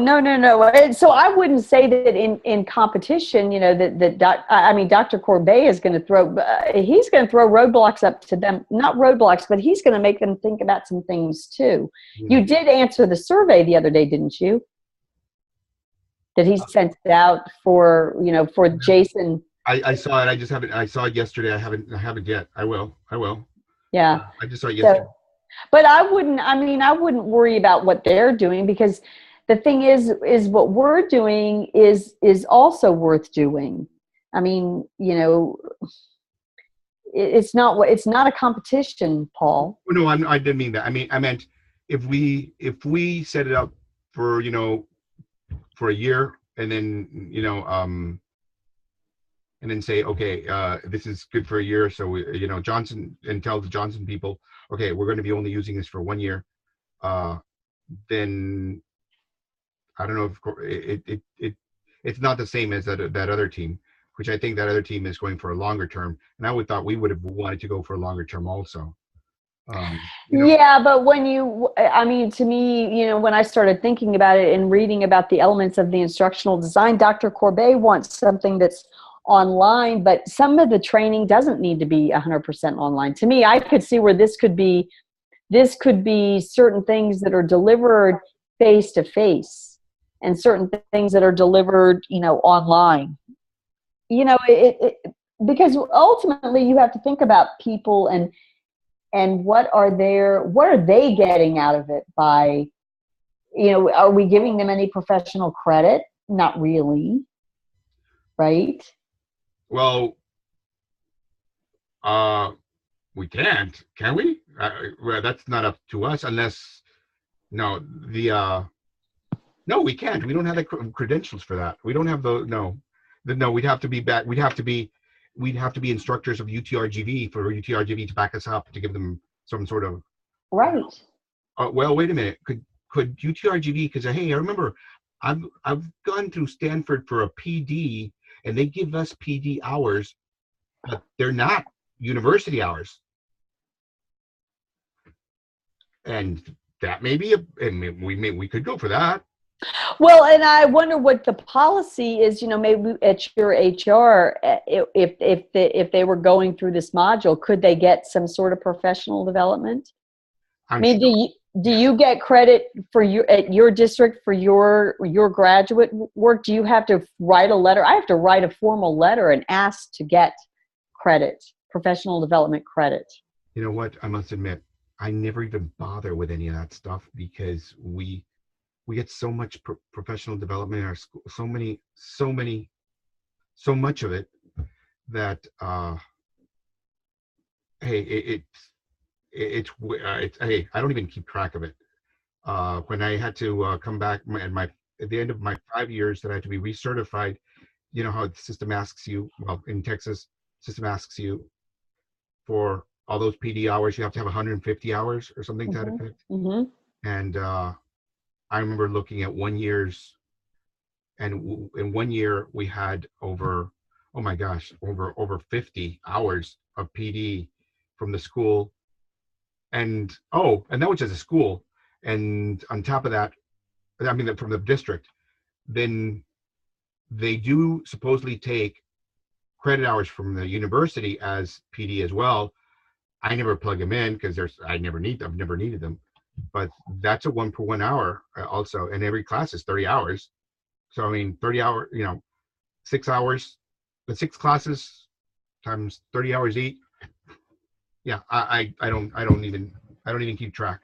So I wouldn't say that in competition, Dr. Corbet is going to he's going to throw roadblocks up to them, not roadblocks, but he's going to make them think about some things too. Yeah. You did answer the survey the other day, didn't you? That he sent out for Jason. I saw it. I saw it yesterday. I haven't yet. I will. Yeah. I just saw it yesterday. But I wouldn't worry about what they're doing, because the thing is what we're doing is also worth doing. I mean, it's not a competition, Paul. No, I didn't mean that. I meant if we set it up for, for a year, and then, and then say, okay, this is good for a year. So we, Johnson, and tell the Johnson people, okay, we're going to be only using this for 1 year. Then I don't know if it's not the same as that other team, which I think that other team is going for a longer term. And I would thought we would have wanted to go for a longer term also. Yeah, but to me, when I started thinking about it and reading about the elements of the instructional design, Dr. Corbet wants something that's online, but some of the training doesn't need to be 100% online. To me, I could see where this could be certain things that are delivered face to face, and certain things that are delivered, online. Because ultimately you have to think about people and what are they getting out of it by, are we giving them any professional credit? Not really, right? Well, we can't, can we? Well, that's not up to us unless, no, we can't. We don't have the credentials for that. We don't have we'd have to be back. We'd have to be instructors of UTRGV for UTRGV to back us up, to give them some sort of. Right. Well, wait a minute. Could UTRGV, because hey, I remember I've gone to Stanford for a PD, and they give us PD hours, but they're not university hours. And that may be and we could go for that. Well, and I wonder what the policy is, maybe at your HR, if they were going through this module, could they get some sort of professional development? I mean, Sure. do you get credit for at your district for your graduate work? Do you have to write a letter? I have to write a formal letter and ask to get credit, professional development credit. You know what? I must admit, I never even bother with any of that stuff because we get so much professional development in our school, so much of it that hey, hey, I don't even keep track of it. When I had to come back at the end of my 5 years that I had to be recertified, you know how the system asks you, well, in Texas, system asks you for all those PD hours, you have to have 150 hours or something to that effect. And I remember looking at 1 year's, and in 1 year we had over 50 hours of PD from the school, and that was just a school, and on top of that, I mean from the district, then they do supposedly take credit hours from the university as PD as well. I never plug them in because I've never needed them. But that's a 1 per 1 hour also, and every class is 30 hours. So I mean, 30 hours, 6 hours, the 6 classes times 30 hours each. Yeah, I don't even keep track.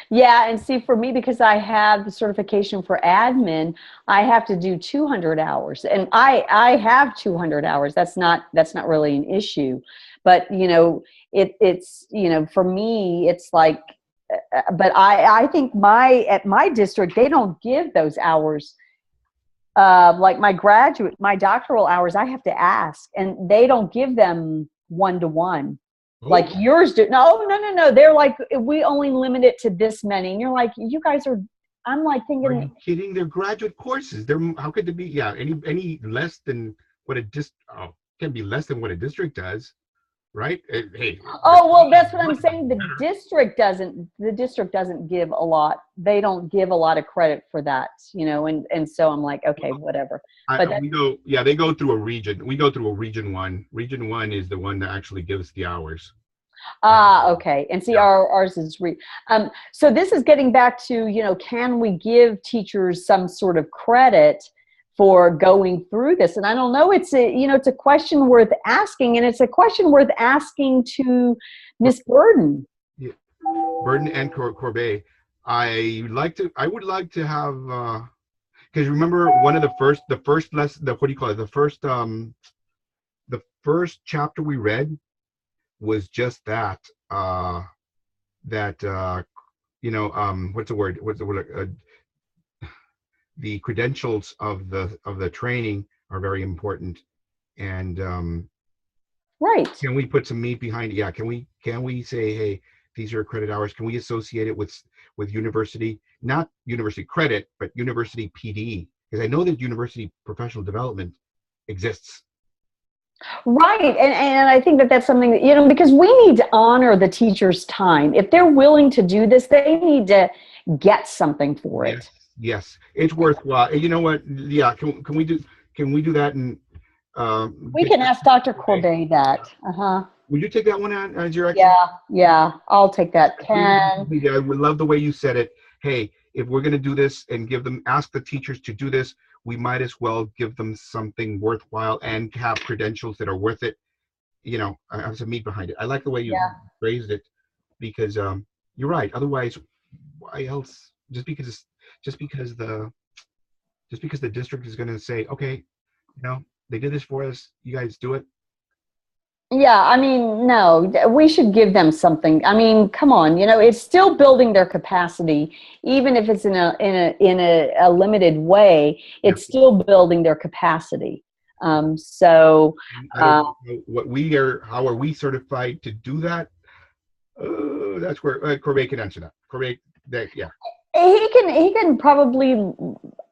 Yeah, and see, for me, because I have the certification for admin, I have to do 200 hours, and I have 200 hours. That's not really an issue, but it's for my it's like. But I think at my district, they don't give those hours. Like my doctoral hours, I have to ask, and they don't give them 1-to-1 like yours do. No. They're like, we only limit it to this many, and you're like, you guys are. I'm like thinking, are you kidding? They're graduate courses. How could it be? Yeah, any less than what can be less than what a district does. Right? Hey. Oh, well, that's what I'm saying. The district doesn't give a lot. They don't give a lot of credit for that, and so I'm like, okay, whatever. But they go through a region. We go through a region 1. Region 1 is the one that actually gives the hours. Okay. And see, ours is so this is getting back to, can we give teachers some sort of credit for going through this? And I don't know, it's a question worth asking, and it's a question worth asking to Miss Burden. Yeah. Burden and Corbet. I would like to have, because remember one of the first lesson, what do you call it? The first chapter we read was just that, what's the word? The credentials of the training are very important, and right. Can we put some meat behind it? Yeah. Can we say, hey, these are credit hours? Can we associate it with university, not university credit, but university PD? Because I know that university professional development exists. Right. And I think that's something that, because we need to honor the teacher's time. If they're willing to do this, they need to get something for it. Yes, it's worthwhile. You know what? Yeah, can we do that? And we can ask Dr. Corbet that. Would you take that one on as your Yeah, I'll take that. Ken. I would love the way you said it. Hey, if we're going to do this and ask the teachers to do this, we might as well give them something worthwhile and have credentials that are worth it. Have some meat behind it. I like the way you phrased it, because you're right. Otherwise, why else? Just because the district is going to say, okay, they did this for us, you guys do it. Yeah, I mean, no, we should give them something. I mean, come on, it's still building their capacity, even if it's in a limited way. It's still building their capacity. So, how are we certified to do that? That's where Corbett can answer that. Corbett, yeah. He can probably,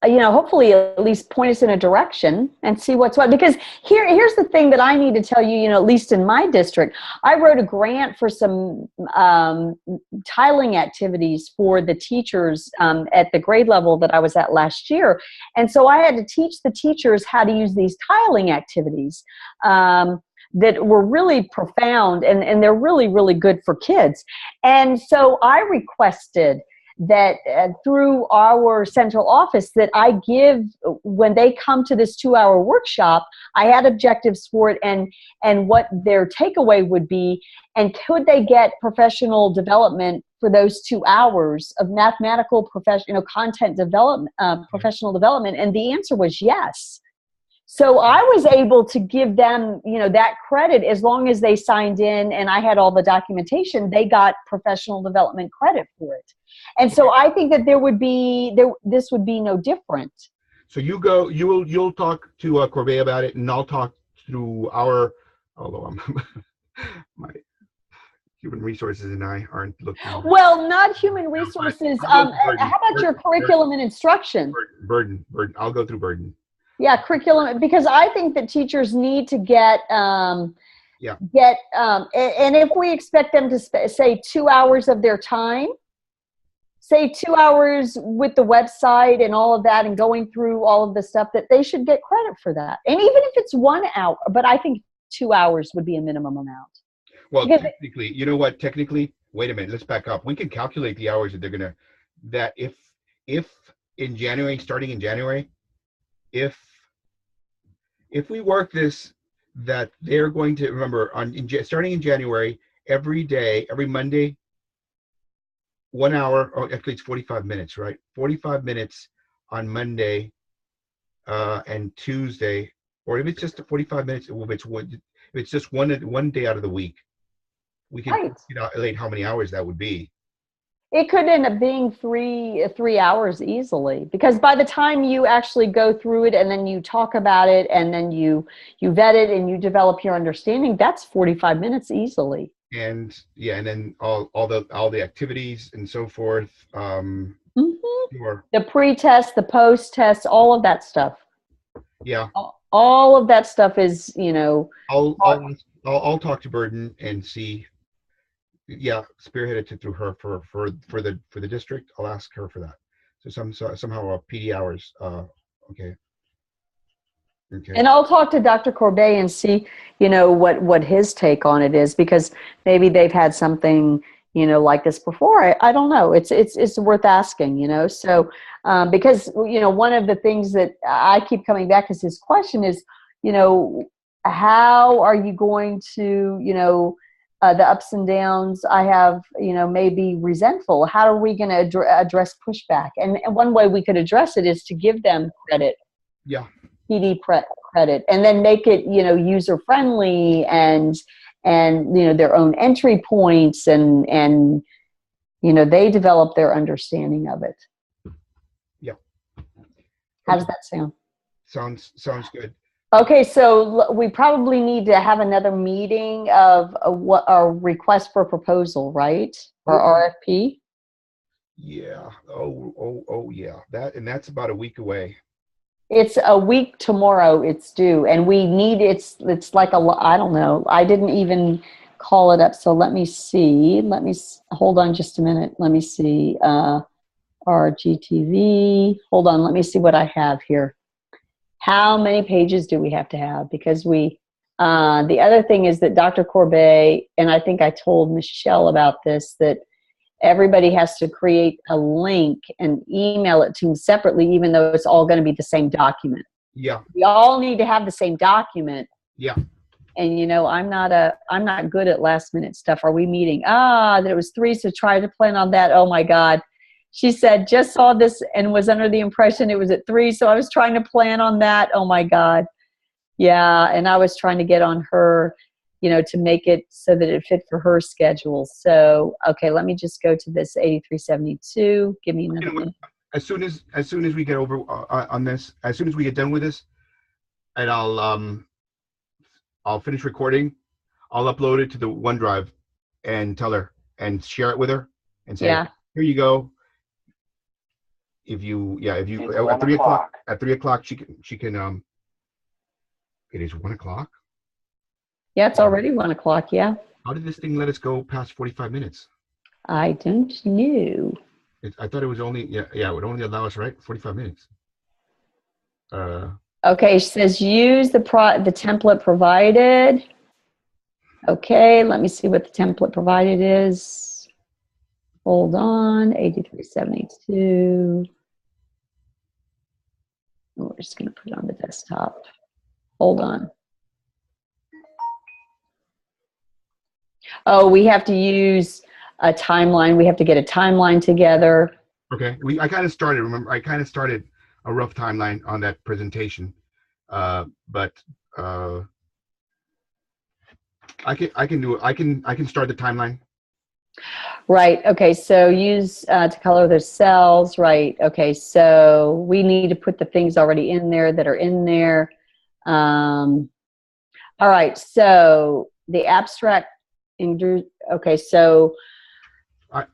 hopefully at least point us in a direction and see what's what. Because here's the thing that I need to tell you, at least in my district, I wrote a grant for some tiling activities for the teachers at the grade level that I was at last year. And so I had to teach the teachers how to use these tiling activities that were really profound, and they're really, really good for kids. And so I requested that through our central office that I give, when they come to this 2-hour workshop, I had objectives for it and what their takeaway would be, and could they get professional development for those 2 hours of mathematical content development, professional development, and the answer was yes. So I was able to give them, that credit as long as they signed in and I had all the documentation. They got professional development credit for it. And so I think that this would be no different. So you'll talk to Corbet about it, and I'll talk through although my human resources and I aren't looking. Well, not human resources. How about your curriculum and instruction? Burden. I'll go through Burden. Yeah, curriculum, because I think that teachers need to get, and if we expect them to say 2 hours of their time, say 2 hours with the website and all of that and going through all of the stuff, that they should get credit for that. And even if it's 1 hour, but I think 2 hours would be a minimum amount. Well, technically, you know what? Technically, wait a minute, let's back up. We can calculate the hours that if in January, starting in January, if we work this, that they're going to, remember, starting in January, every day, every Monday, 1 hour, or actually it's 45 minutes, right? 45 minutes on Monday and Tuesday, or if it's just 45 minutes, if it's just one day out of the week, we can calculate how many hours that would be. It could end up being three hours easily, because by the time you actually go through it and then you talk about it and then you vet it and you develop your understanding, that's 45 minutes easily. And and then all the activities and so forth. Sure. The pre-test, the post-test, all of that stuff. Yeah. All of that stuff is, I'll talk to Burden and see. Yeah, spearheaded it through her for the district. I'll ask her for that. So somehow PD hours. Okay. And I'll talk to Dr. Corbet and see, what his take on it is, because maybe they've had something, like this before. I don't know. It's worth asking, So because one of the things that I keep coming back as his question is, how are you going to, the ups and downs I have, maybe resentful. How are we going to address pushback? And one way we could address it is to give them credit. Yeah. PD credit, and then make it, user friendly and their own entry points and they develop their understanding of it. Yeah. How does that sound? Sounds good. Okay, so we probably need to have another meeting of what our request for proposal, right? Or RFP? Yeah. Oh, yeah. That's about a week away. It's a week tomorrow. It's due, and we need it's like I don't know. I didn't even call it up. So let me see. Hold on just a minute. Let me see. RGTV. Hold on. Let me see what I have here. How many pages do we have to have? Because the other thing is that Dr. Corbet, and I think I told Michelle about this, that everybody has to create a link and email it to them separately, even though it's all going to be the same document. Yeah. We all need to have the same document. Yeah. And I'm not good at last minute stuff. Are we meeting? There was 3, so try to plan on that. Oh my God. She said, just saw this and was under the impression it was at 3, so I was trying to plan on that. Oh my God. Yeah, and I was trying to get on her, to make it so that it fit for her schedule. So, okay, let me just go to this 8372. Give me another minute. As soon as we get over on this, as soon as we get done with this, and I'll finish recording, I'll upload it to the OneDrive and tell her and share it with her and say, Here you go. if you, yeah, if you It's at 1 3 o'clock, o'clock. at 3 o'clock, she can, it is 1 o'clock. Yeah, it's already 1 o'clock. Yeah. How did this thing let us go past 45 minutes? I don't know. I thought it was only, yeah, it would only allow us, right? 45 minutes. Okay, she says use the template provided. Okay, let me see what the template provided is. Hold on, 8372. We're just going to put it on the desktop. Hold on. Oh, we have to use a timeline. We have to get a timeline together. Okay, I kind of started. Remember, I kind of started a rough timeline on that presentation, but I can do it. I can start the timeline. Right. Okay. So use to color the cells. Right. Okay. So we need to put the things already in there that are in there. All right. So the abstract. Okay. So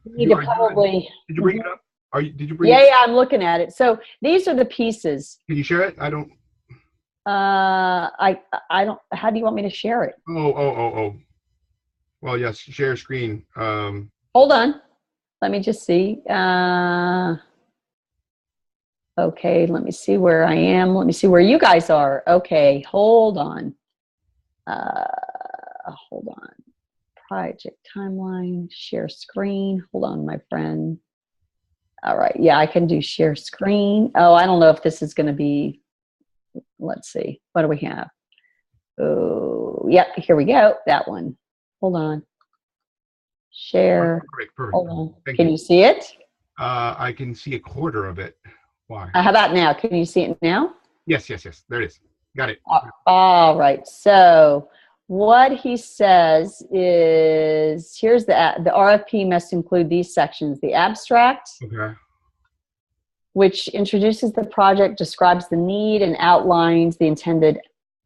we need to probably. Did you bring it up? Did you bring? Yeah. Yeah. I'm looking at it. So these are the pieces. Can you share it? I don't. I don't. How do you want me to share it? Oh. Well, yes. Share screen. Hold on. Let me just see. Okay, let me see where I am. Let me see where you guys are. Okay, hold on. Hold on. Project timeline, share screen. Hold on, my friend. All right, yeah, I can do share screen. Oh, I don't know if this is going to be, let's see. What do we have? Oh, yep, here we go. That one. Hold on. Share. Perfect. Hold on. Can you see it? I can see a quarter of it. Why? How about now? Can you see it now? Yes. There it is. Got it. All right. So what he says is, here's the RFP must include these sections: the abstract, Okay. which introduces the project, describes the need, and outlines the intended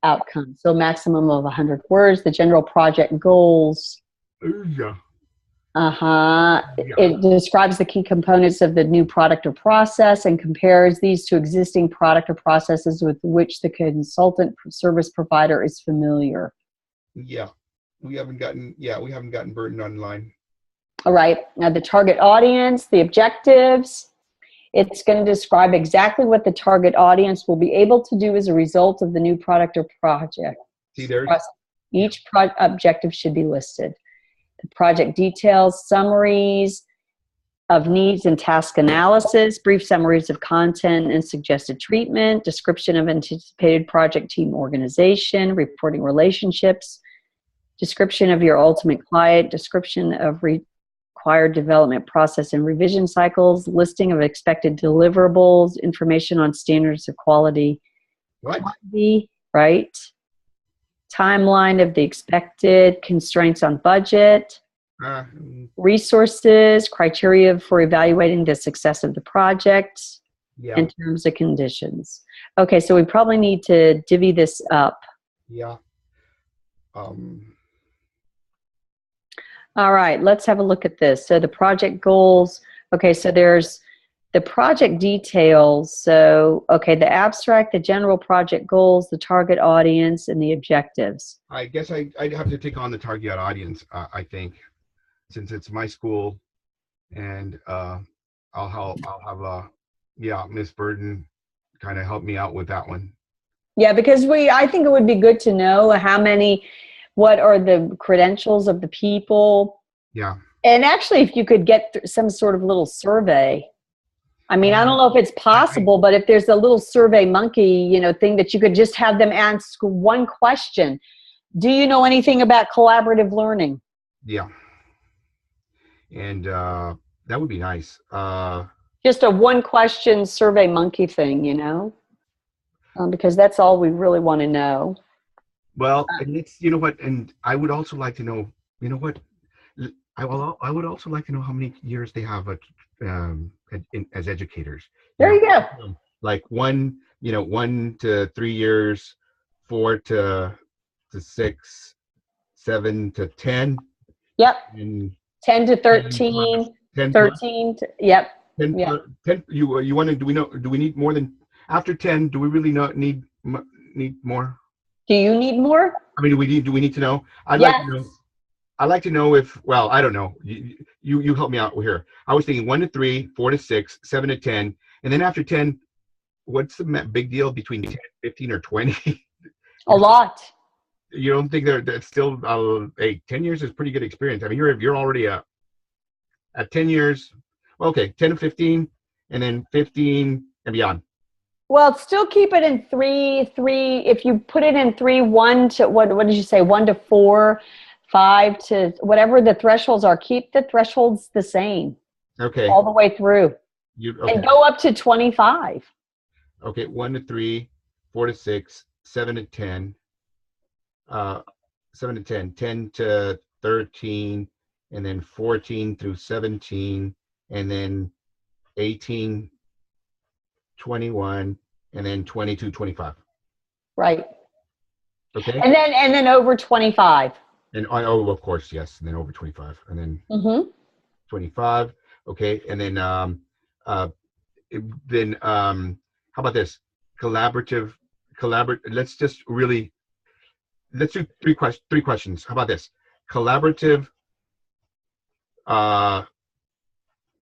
outcome. So maximum of 100 words. The general project goals. Yeah. It describes the key components of the new product or process and compares these to existing product or processes with which the consultant service provider is familiar. Yeah, we haven't gotten burdened online. All right. Now the target audience, the objectives. It's going to describe exactly what the target audience will be able to do as a result of the new product or project. See there. Each objective should be listed. The project details, summaries of needs and task analysis, brief summaries of content and suggested treatment, description of anticipated project team organization, reporting relationships, description of your ultimate client, description of required development process and revision cycles, listing of expected deliverables, information on standards of quality. What? Right? Timeline of the expected, constraints on budget, resources, criteria for evaluating the success of the project, and terms and conditions. Okay, so we probably need to divvy this up. Yeah. All right, let's have a look at this. So the project goals. Okay, so there's the project details. So, okay, the abstract, the general project goals, the target audience, and the objectives. I guess I'd have to take on the target audience, I think, since it's my school, and I'll have Miss Burden kind of help me out with that one. Yeah, because I think it would be good to know what are the credentials of the people. Yeah. And actually, if you could get some sort of little survey. I mean, I don't know if it's possible, but if there's a little survey monkey, thing that you could just have them ask one question. Do you know anything about collaborative learning? Yeah. And that would be nice. Just a one question survey monkey thing, because that's all we really want to know. Well, and it's, and I would also like to know, I would also like to know how many years they have as educators. There you go. Like 1 to 3 years, 4 to 6, 7 to 10. Yep. And 10 to 13. 10 13. Yep. 10, Yeah. 10 you want to, do we need more than, after 10, do we really not need more? Do you need more? I mean, do we need to know? Yes. I'd like to know if, well, I don't know. You help me out here. I was thinking 1 to 3, 4 to 6, 7 to 10. And then after 10, what's the big deal between 10, 15, or 20? A lot. You don't think that's still, hey, 10 years is pretty good experience. I mean, you're already at 10 years. Well, okay, 10 to 15, and then 15 and beyond. Well, still keep it in three. If you put it in 3, 1 to what did you say? 1 to 4, 5 to whatever the thresholds are. Keep the thresholds the same. Okay. All the way through. Okay. And go up to 25. Okay, 1 to 3, 4 to 6, 7 to 10, 7 to 10, 10 to 13, and then 14 through 17, and then 18, 21, and then 22, 25. Right. Okay. And then over 25. And oh, of course, yes. And then over 25, and then 25. Okay, and then how about this? Collaborate. Let's do three questions. How about this? Collaborative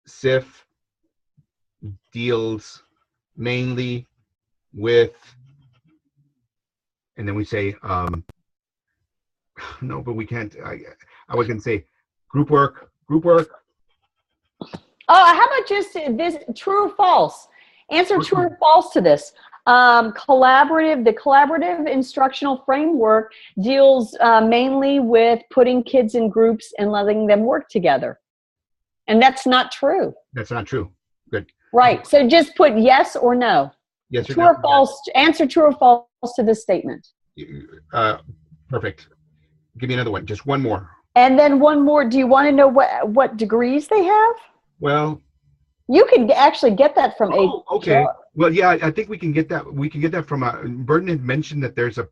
SIF deals mainly with, and then we say no, but we can't. I was going to say group work. Oh, how about just this, true or false? Answer true or false to this. The collaborative instructional framework deals mainly with putting kids in groups and letting them work together. And that's not true. That's not true. Good. Right. So just put yes or no. Yes or true no. Or false. Answer true or false to this statement. Perfect. Give me another one. Just one more. And then one more. Do you want to know what degrees they have? Well, you can actually get that from okay. Well, yeah, I think we can get that. We can get that from Burton had mentioned that there's a,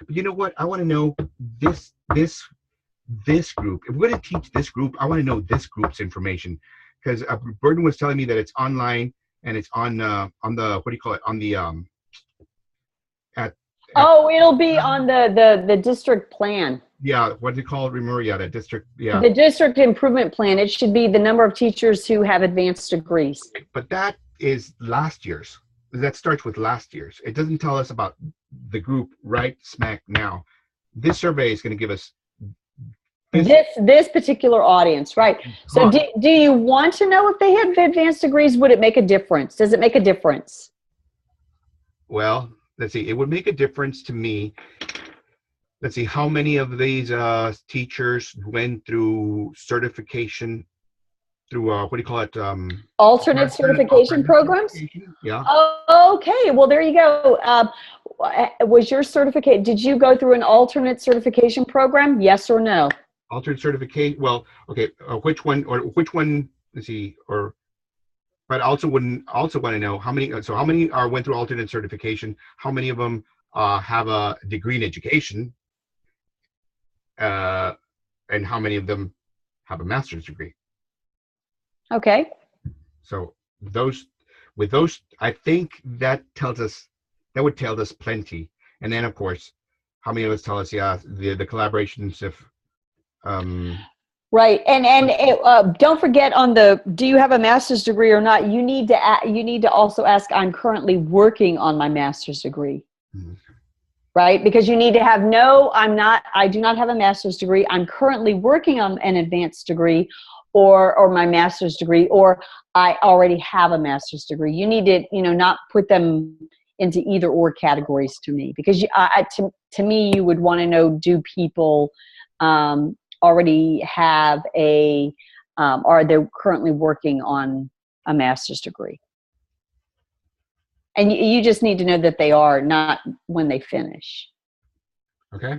but you know what? I want to know this group. If we're going to teach this group, I want to know this group's information, because Burton was telling me that it's online and it's on the, what do you call it? On the it'll be on the district plan. Yeah, what do you call it? Remember, yeah, the district, yeah. The district improvement plan. It should be the number of teachers who have advanced degrees. But that is last year's. That starts with last year's. It doesn't tell us about the group right smack now. This survey is going to give us this particular audience, right? So do you want to know if they have advanced degrees? Would it make a difference? Does it make a difference? Well, let's see. It would make a difference to me. Let's see, how many of these teachers went through certification through, what do you call it? Alternate certification programs? Yeah. Okay, well, there you go. Was your certificate, did you go through an alternate certification program? Yes or no? Alternate certification, well, okay, which one, let's see, but also want to know how many, went through alternate certification, how many of them have a degree in education, and how many of them have a master's degree. Okay. So with those, I think that would tell us plenty. And then of course, how many of us tell us, yeah, the collaborations if, right. And don't forget on do you have a master's degree or not? You need to also ask, I'm currently working on my master's degree. Mm-hmm. Right? Because you need to have I do not have a master's degree. I'm currently working on an advanced degree or my master's degree, or I already have a master's degree. You need to, not put them into either or categories to me, because to me, you would want to know, do people already have are they currently working on a master's degree? And you just need to know that they are, not when they finish. Okay.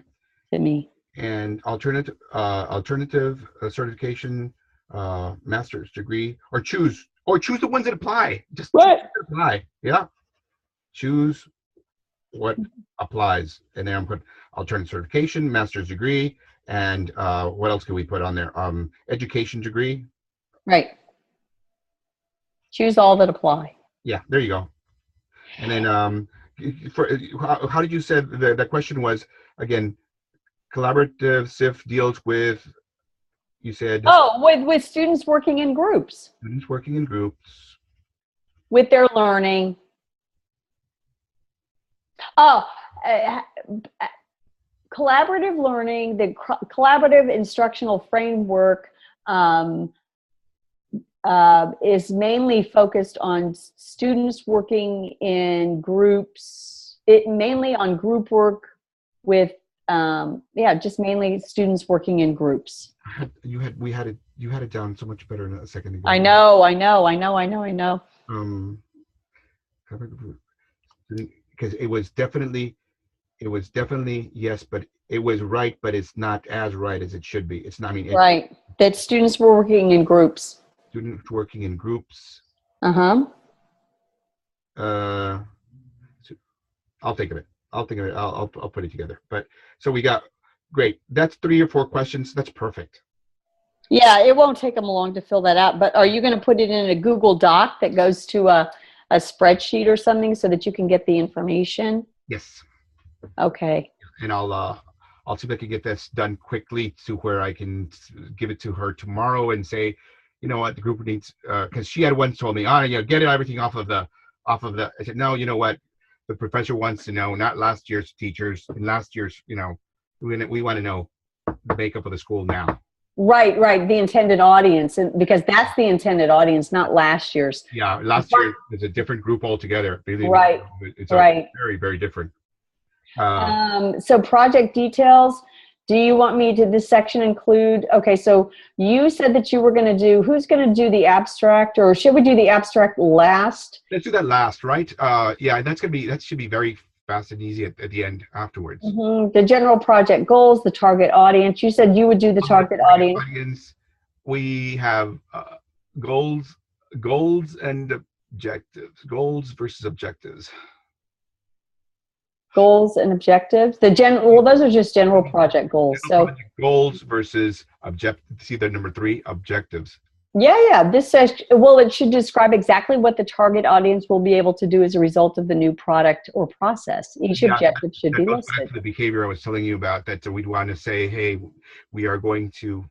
To me. And alternative certification, master's degree, or choose the ones that apply. Just apply. Yeah. Choose what applies, and then I'm put alternate certification, master's degree, and what else can we put on there? Education degree. Right. Choose all that apply. Yeah, there you go. And then for how did you say the question was again? Collaborative SIF deals with, you said, With students working in groups. students working in groups. With their learning. Oh, collaborative learning, the collaborative instructional framework is mainly focused on students working in groups, mainly on group work with, just mainly students working in groups. You had it down so much better a second ago. I know. Because it was definitely yes, but it was right, but it's not as right as it should be. It's not. I mean, right. That students were working in groups. Students working in groups. Uh-huh. I'll think of it. I'll put it together. But so we got great. That's 3 or 4 questions. That's perfect. Yeah, it won't take them long to fill that out. But are you going to put it in a Google Doc that goes to a spreadsheet or something so that you can get the information? Yes. Okay. And I'll see if I can get this done quickly to where I can give it to her tomorrow and say, you know what, the group needs, because she had once told me, get everything off of the. I said, no, you know what, the professor wants to know, not last year's teachers and last year's, we want to know the makeup of the school now. Right, the intended audience, and because that's the intended audience, not last year's. Yeah, last year is a different group altogether. Right, it's right. Very, very different. So project details. Do you want me to this section include? Okay, so you said that you were going to do. Who's going to do the abstract, or should we do the abstract last? Let's do that last, right? Yeah, that should be very fast and easy at the end afterwards. Mm-hmm. The general project goals, the target audience. You said you would do the target audience. We have goals and objectives. Goals versus objectives. Goals and objectives. Those are just general project goals. Project goals versus objectives. See the number 3, objectives. Yeah. This section, it should describe exactly what the target audience will be able to do as a result of the new product or process. Each objective should be listed. Back to the behavior I was telling you about, that we'd want to say, hey, we are going to.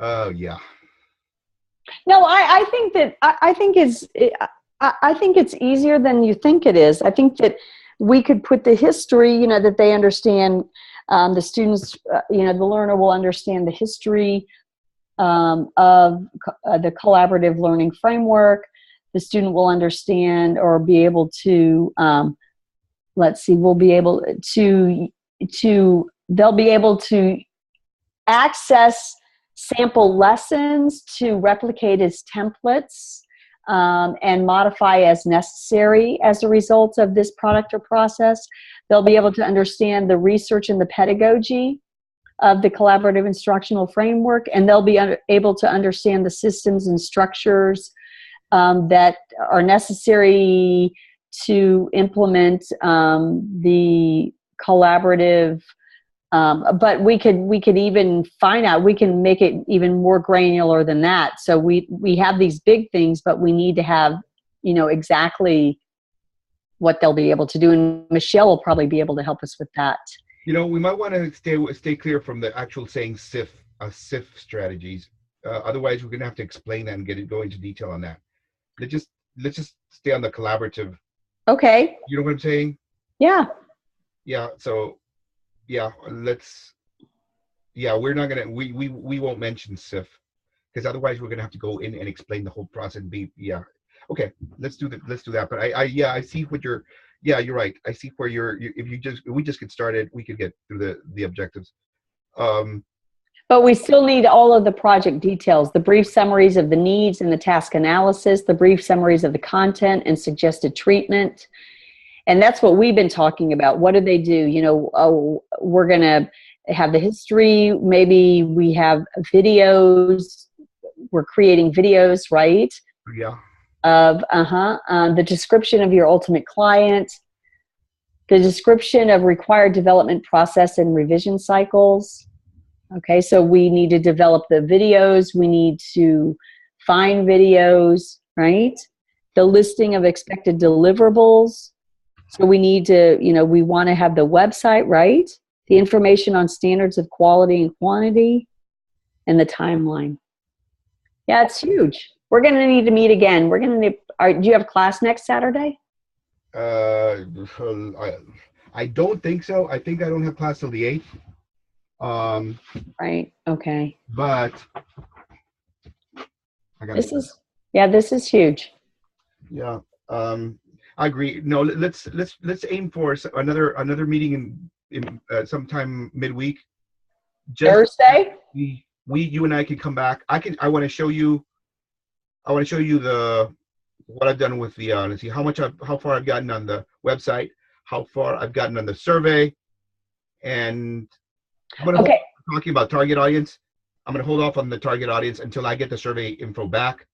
Yeah. No, I think it's easier than you think it is. I think that we could put the history, that they understand, the students, the learner will understand the history of the collaborative learning framework. The student will understand or be able to, they'll be able to access sample lessons to replicate as templates. And modify as necessary as a result of this product or process. They'll be able to understand the research and the pedagogy of the collaborative instructional framework, and they'll be able to understand the systems and structures that are necessary to implement the collaborative. But we could even find out, we can make it even more granular than that. So we have these big things, but we need to have, exactly what they'll be able to do. And Michelle will probably be able to help us with that. We might want to stay clear from the actual saying SIF strategies. Otherwise, we're going to have to explain that and go into detail on that. Let's just stay on the collaborative. Okay. You know what I'm saying? Yeah. Yeah. So. Yeah, we're not gonna, we won't mention SIF, because otherwise we're gonna have to go in and explain the whole process and okay, let's do that. But I see what you're right. I see where if we just get started, we could get through the objectives. But we still need all of the project details, the brief summaries of the needs and the task analysis, the brief summaries of the content and suggested treatment. And that's what we've been talking about. What do they do? We're going to have the history. Maybe we have videos. We're creating videos, right? Yeah. Of, the description of your ultimate client, the description of required development process and revision cycles. Okay, so we need to develop the videos. We need to find videos, right? The listing of expected deliverables. So we need to, we want to have the website, right? The information on standards of quality and quantity, and the timeline. Yeah, it's huge. We're going to need to meet again. We're going to need, do you have class next Saturday? I don't think so. I think I don't have class till the 8th. Right. Okay. But I got this is huge. Yeah. I agree. No, let's aim for another meeting in sometime midweek. Just Thursday? You and I can come back. I want to show you what I've done with the let's see how far I've gotten on the website, how far I've gotten on the survey, and I'm going to hold talking about target audience. I'm going to hold off on the target audience until I get the survey info back.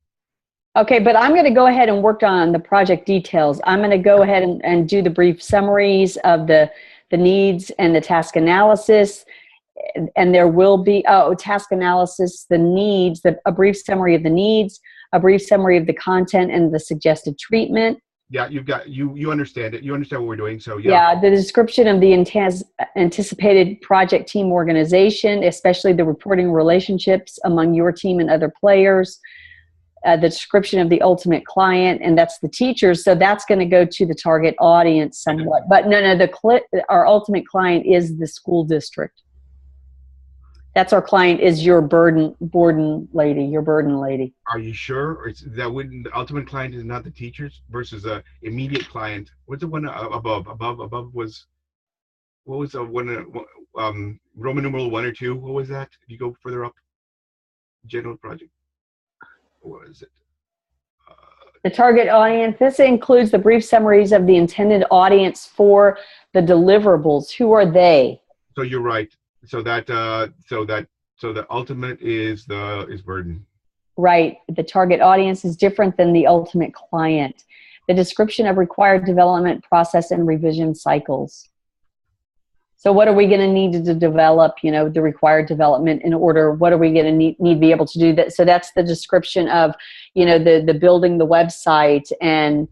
Okay, but I'm going to go ahead and work on the project details. I'm going to go ahead and do the brief summaries of the needs and the task analysis. And there will be, task analysis, the needs, a brief summary of the needs, a brief summary of the content and the suggested treatment. Yeah, you understand it. You understand what we're doing. So yeah, the description of the anticipated project team organization, especially the reporting relationships among your team and other players. The description of the ultimate client, and that's the teachers. So that's going to go to the target audience somewhat. But no, our ultimate client is the school district. That's our client is your burden lady. Are you sure? Or the ultimate client is not the teachers versus the immediate client? What's the one above? Above was, what was the one? Roman numeral 1 or 2. What was that? If you go further up, general project. What is it? The target audience. This includes the brief summaries of the intended audience for the deliverables. Who are they? So you're right. So the ultimate is burden. Right. The target audience is different than the ultimate client. The description of required development process and revision cycles. So what are we going to need to develop, the required development in order? What are we going to need to be able to do that? So that's the description of, the building the website and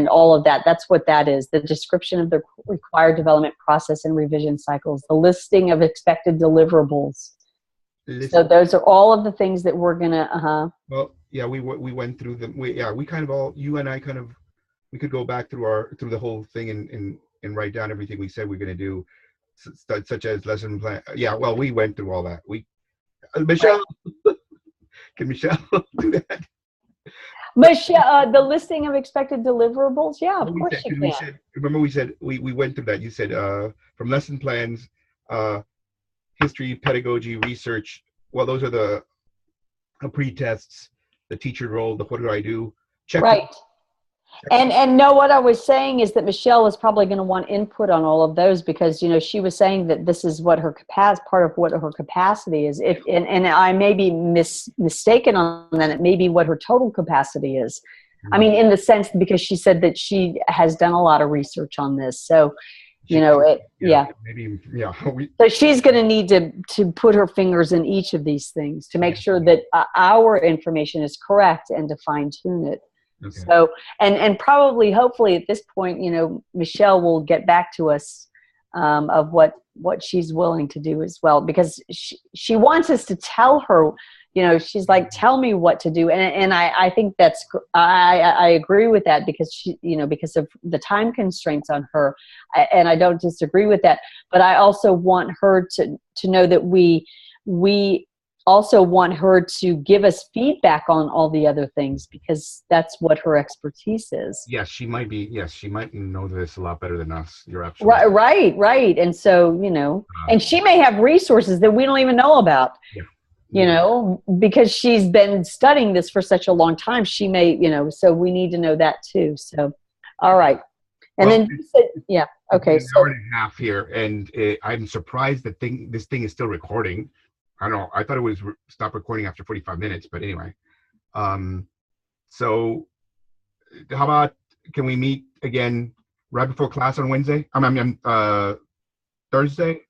all of that. That's what that is. The description of the required development process and revision cycles, the listing of expected deliverables. So those are all of the things that we're going to, Well, yeah, we went through them. We kind of all, you and I we could go back through the whole thing and write down everything we said we're going to do. Such as lesson plan. Yeah, well, we went through all that. Michelle, can Michelle do that? Michelle, the listing of expected deliverables. Yeah, of course you can. Remember we said we went through that. You said from lesson plans, history, pedagogy, research. Well, those are the pre-tests, the teacher role, the what do I do? Check. Right. And no, what I was saying is that Michelle is probably going to want input on all of those because, she was saying that this is what her part of what her capacity is. And I may be mistaken on that. It may be what her total capacity is. I mean, in the sense, because she said that she has done a lot of research on this. So, Maybe, yeah. So she's going to need to put her fingers in each of these things to make sure that our information is correct and to fine tune it. Okay. So, and probably, hopefully at this point, Michelle will get back to us of what she's willing to do as well, because she wants us to tell her, she's like, tell me what to do. And I think I agree with that because because of the time constraints on her, and I don't disagree with that, but I also want her to know that we also want her to give us feedback on all the other things because that's what her expertise is. Yes, she might know this a lot better than us. You're absolutely right. And so, and she may have resources that we don't even know about. Yeah. Because she's been studying this for such a long time, she may, so we need to know that too. So, all right. And then you said, yeah, okay. It's an hour and a half here, and I'm surprised that this thing is still recording. I don't know. I thought it was stop recording after 45 minutes, but anyway. So how about, can we meet again right before class on Wednesday? Thursday?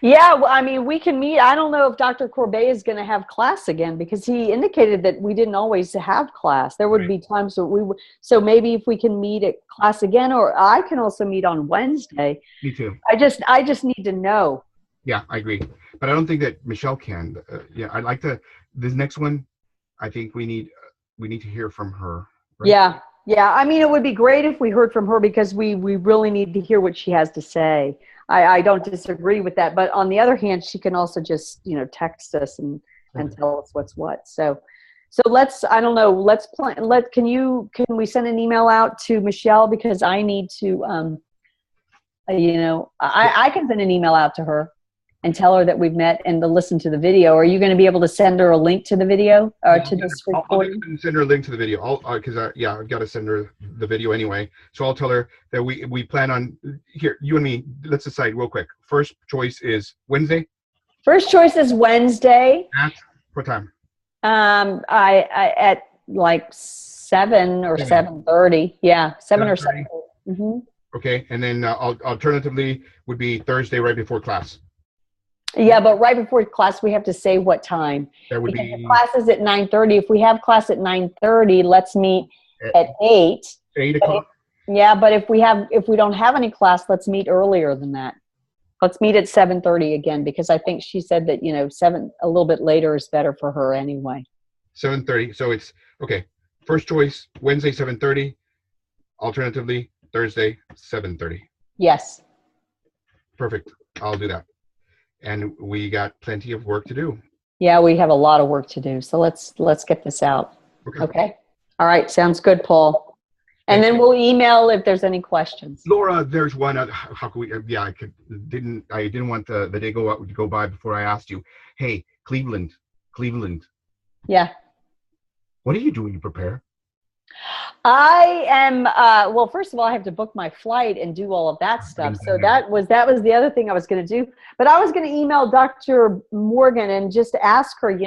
Yeah, well, I mean, we can meet. I don't know if Dr. Corbet is going to have class again because he indicated that we didn't always have class. There would Right. be times that we would. So maybe if we can meet at class again, or I can also meet on Wednesday. Me too. I just need to know. Yeah, I agree. But I don't think that Michelle can. Yeah, I'd like to. This next one, I think we need to hear from her. Right? Yeah, yeah. I mean, it would be great if we heard from her because we really need to hear what she has to say. I don't disagree with that, but on the other hand, she can also just text us and tell us what's what. So let's, I don't know, let's plan. Can we send an email out to Michelle because I need to I can send an email out to her and tell her that we've met and to listen to the video. Are you going to be able to send her a link to the video or to this recording? I'll send her a link to the video. Because I've got to send her the video anyway. So I'll tell her that we plan on here. You and me. Let's decide real quick. First choice is Wednesday. First choice is Wednesday. At what time? I at like 7 or 7:30. Yeah, 7 or 7:30. Mm-hmm. Okay, and then alternatively would be Thursday right before class. Yeah, but right before class, we have to say what time. That would because the class is at 9:30. If we have class at 9:30, let's meet at 8. 8 o'clock? But if we don't have any class, let's meet earlier than that. Let's meet at 7:30 again, because I think she said that, a little bit later is better for her anyway. 7:30. So it's, okay. First choice, Wednesday, 7:30. Alternatively, Thursday, 7:30. Yes. Perfect. I'll do that. And we got plenty of work to do. Yeah, we have a lot of work to do. So let's get this out. Okay. All right. Sounds good, Paul. And then we'll email if there's any questions. Laura, there's one. How can we? Yeah, I didn't want the day go by before I asked you. Hey, Cleveland. Yeah. What do you do when you prepare? I am, well, first of all, I have to book my flight and do all of that stuff. So that was the other thing I was going to do. But I was going to email Dr. Morgan and just ask her,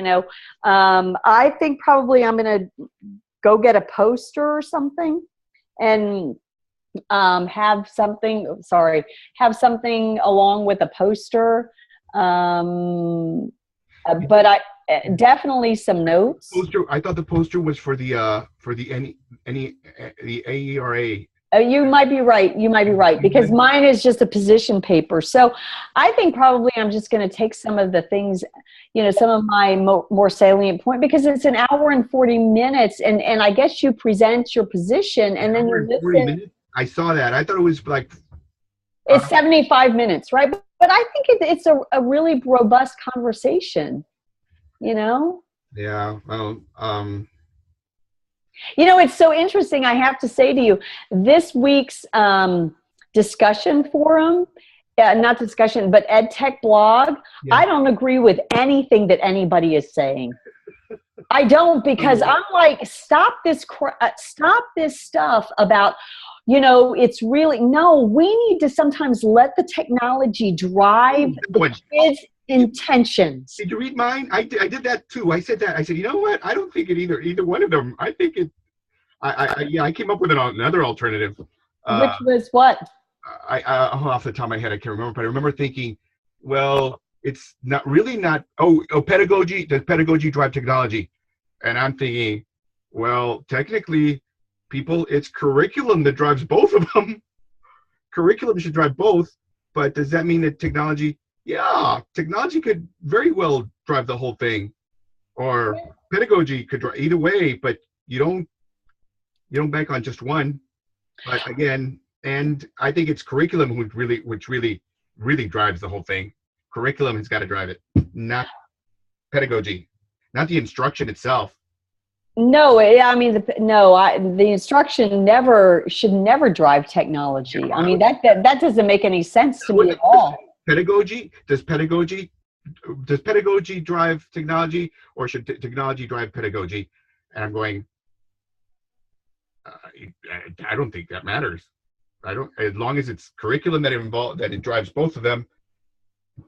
I think probably I'm going to go get a poster or something and have something along with a poster. But definitely some notes. Poster. I thought the poster was for the AERA. You might be right because mine is just a position paper. So I think probably I'm just going to take some of the things, some of my more salient point, because it's an hour and 40 minutes, and I guess you present your position and then you listen. I saw that. I thought it was like it's 75 minutes, right? But I think it's a really robust conversation. Yeah. Well, it's so interesting. I have to say to you, this week's discussion forum, not discussion, but EdTech blog, yeah. I don't agree with anything that anybody is saying. I don't, because I'm like, stop this stuff about, it's really, no, we need to sometimes let the technology drive the kids' intentions. Did you read mine? I did that too. I said that. I said, you know what? I don't think it either one of them. I think it. I came up with another alternative. Which was what? Off the top of my head, I can't remember. But I remember thinking, well, it's not. Pedagogy. Does pedagogy drive technology? And I'm thinking, well, technically, it's curriculum that drives both of them. Curriculum should drive both, but does that mean that technology? Yeah, technology could very well drive the whole thing, or pedagogy could drive either way. But you don't bank on just one. But again, and I think it's curriculum which really drives the whole thing. Curriculum has got to drive it, not pedagogy, not the instruction itself. No, I mean the instruction should never drive technology. Yeah, I mean that doesn't make any sense to me at all. Pedagogy? Does pedagogy drive technology, or should technology drive pedagogy? And I'm going, I don't think that matters. As long as it's curriculum that it drives both of them.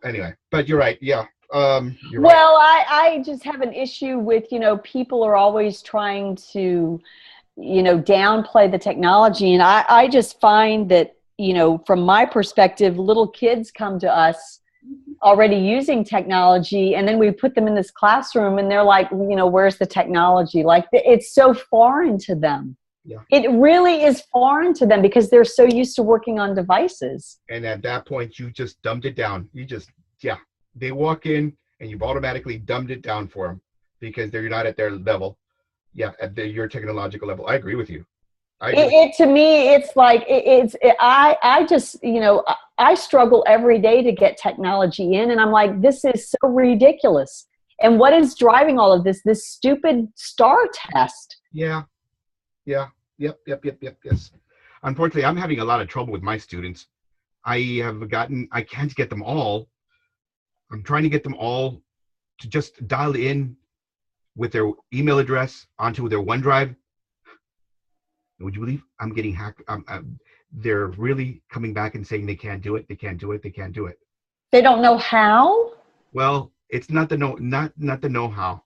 Anyway, but you're right. Yeah. You're well, right. I just have an issue with, people are always trying to, downplay the technology. And I just find that, from my perspective, little kids come to us already using technology, and then we put them in this classroom and they're like, where's the technology? Like, it's so foreign to them. Yeah. It really is foreign to them because they're so used to working on devices. And at that point, you just dumbed it down. They walk in and you've automatically dumbed it down for them because they're not at their level. Yeah, at your technological level. I agree with you. To me, it's like, I just, I struggle every day to get technology in, and I'm like, this is so ridiculous. And what is driving all of this? This stupid STAR test. Yeah. Yep. Yes. Unfortunately, I'm having a lot of trouble with my students. I can't get them all. I'm trying to get them all to just dial in with their email address onto their OneDrive. Would you believe I'm getting hacked? They're really coming back and saying they can't do it. They can't do it. They can't do it. They don't know how? Well, it's not the the know-how.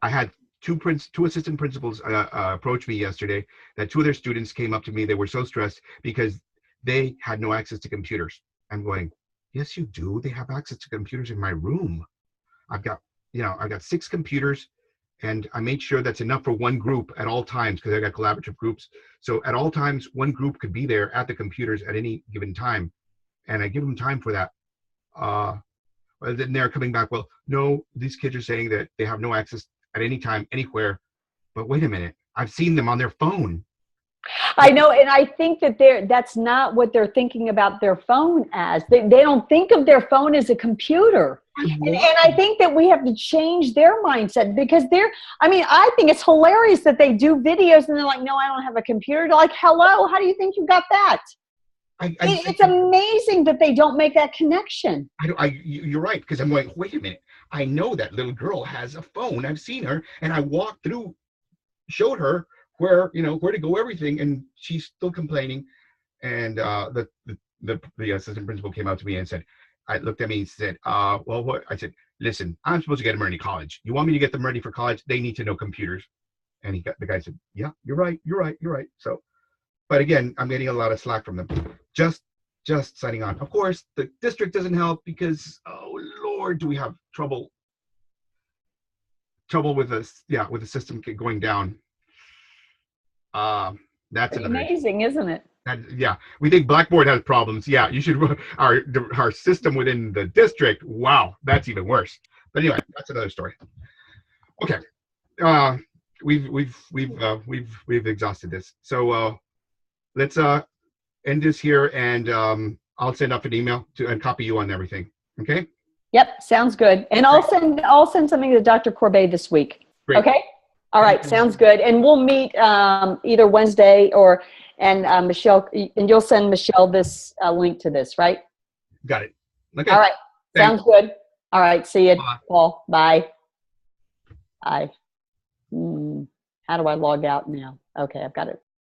I had two assistant principals approach me yesterday that two of their students came up to me. They were so stressed because they had no access to computers. I'm going, yes, you do. They have access to computers in my room. I've got 6 computers, and I made sure that's enough for one group at all times because I got collaborative groups. So at all times, one group could be there at the computers at any given time, and I give them time for that. But then they're coming back, well, no, these kids are saying that they have no access at any time, anywhere. But wait a minute, I've seen them on their phone. I know, and I think that that's not what they're thinking about their phone as. They don't think of their phone as a computer. And I think that we have to change their mindset because I think it's hilarious that they do videos and they're like, no, I don't have a computer. They're like, hello, how do you think you got that? It's amazing that they don't make that connection. You're right, because I'm like, wait a minute. I know that little girl has a phone. I've seen her, and I walked through, showed her where to go, everything, and she's still complaining. And the assistant principal came out to me and said, looked at me and said, well, what? I said, listen, I'm supposed to get them ready to college. You want me to get them ready for college? They need to know computers. And the guy said, yeah, you're right. So, but again, I'm getting a lot of slack from them. Just signing on. Of course, the district doesn't help because, oh Lord, do we have trouble with this? Yeah, with the system going down. That's amazing, isn't it? Yeah, we think Blackboard has problems. Yeah, you should. Our system within the district. Wow, that's even worse. But anyway, that's another story. Okay, we've exhausted this. So let's end this here, and I'll send up an email and copy you on everything. Okay. Yep, sounds good. And I'll send something to Dr. Corbet this week. Great. Okay. All right, sounds good. And we'll meet either Wednesday and Michelle, and you'll send Michelle this link to this, right? Got it. Okay. All right. Thanks. Sounds good. All right. See you, Bye. Paul. Bye. Bye. How do I log out now? Okay, I've got it.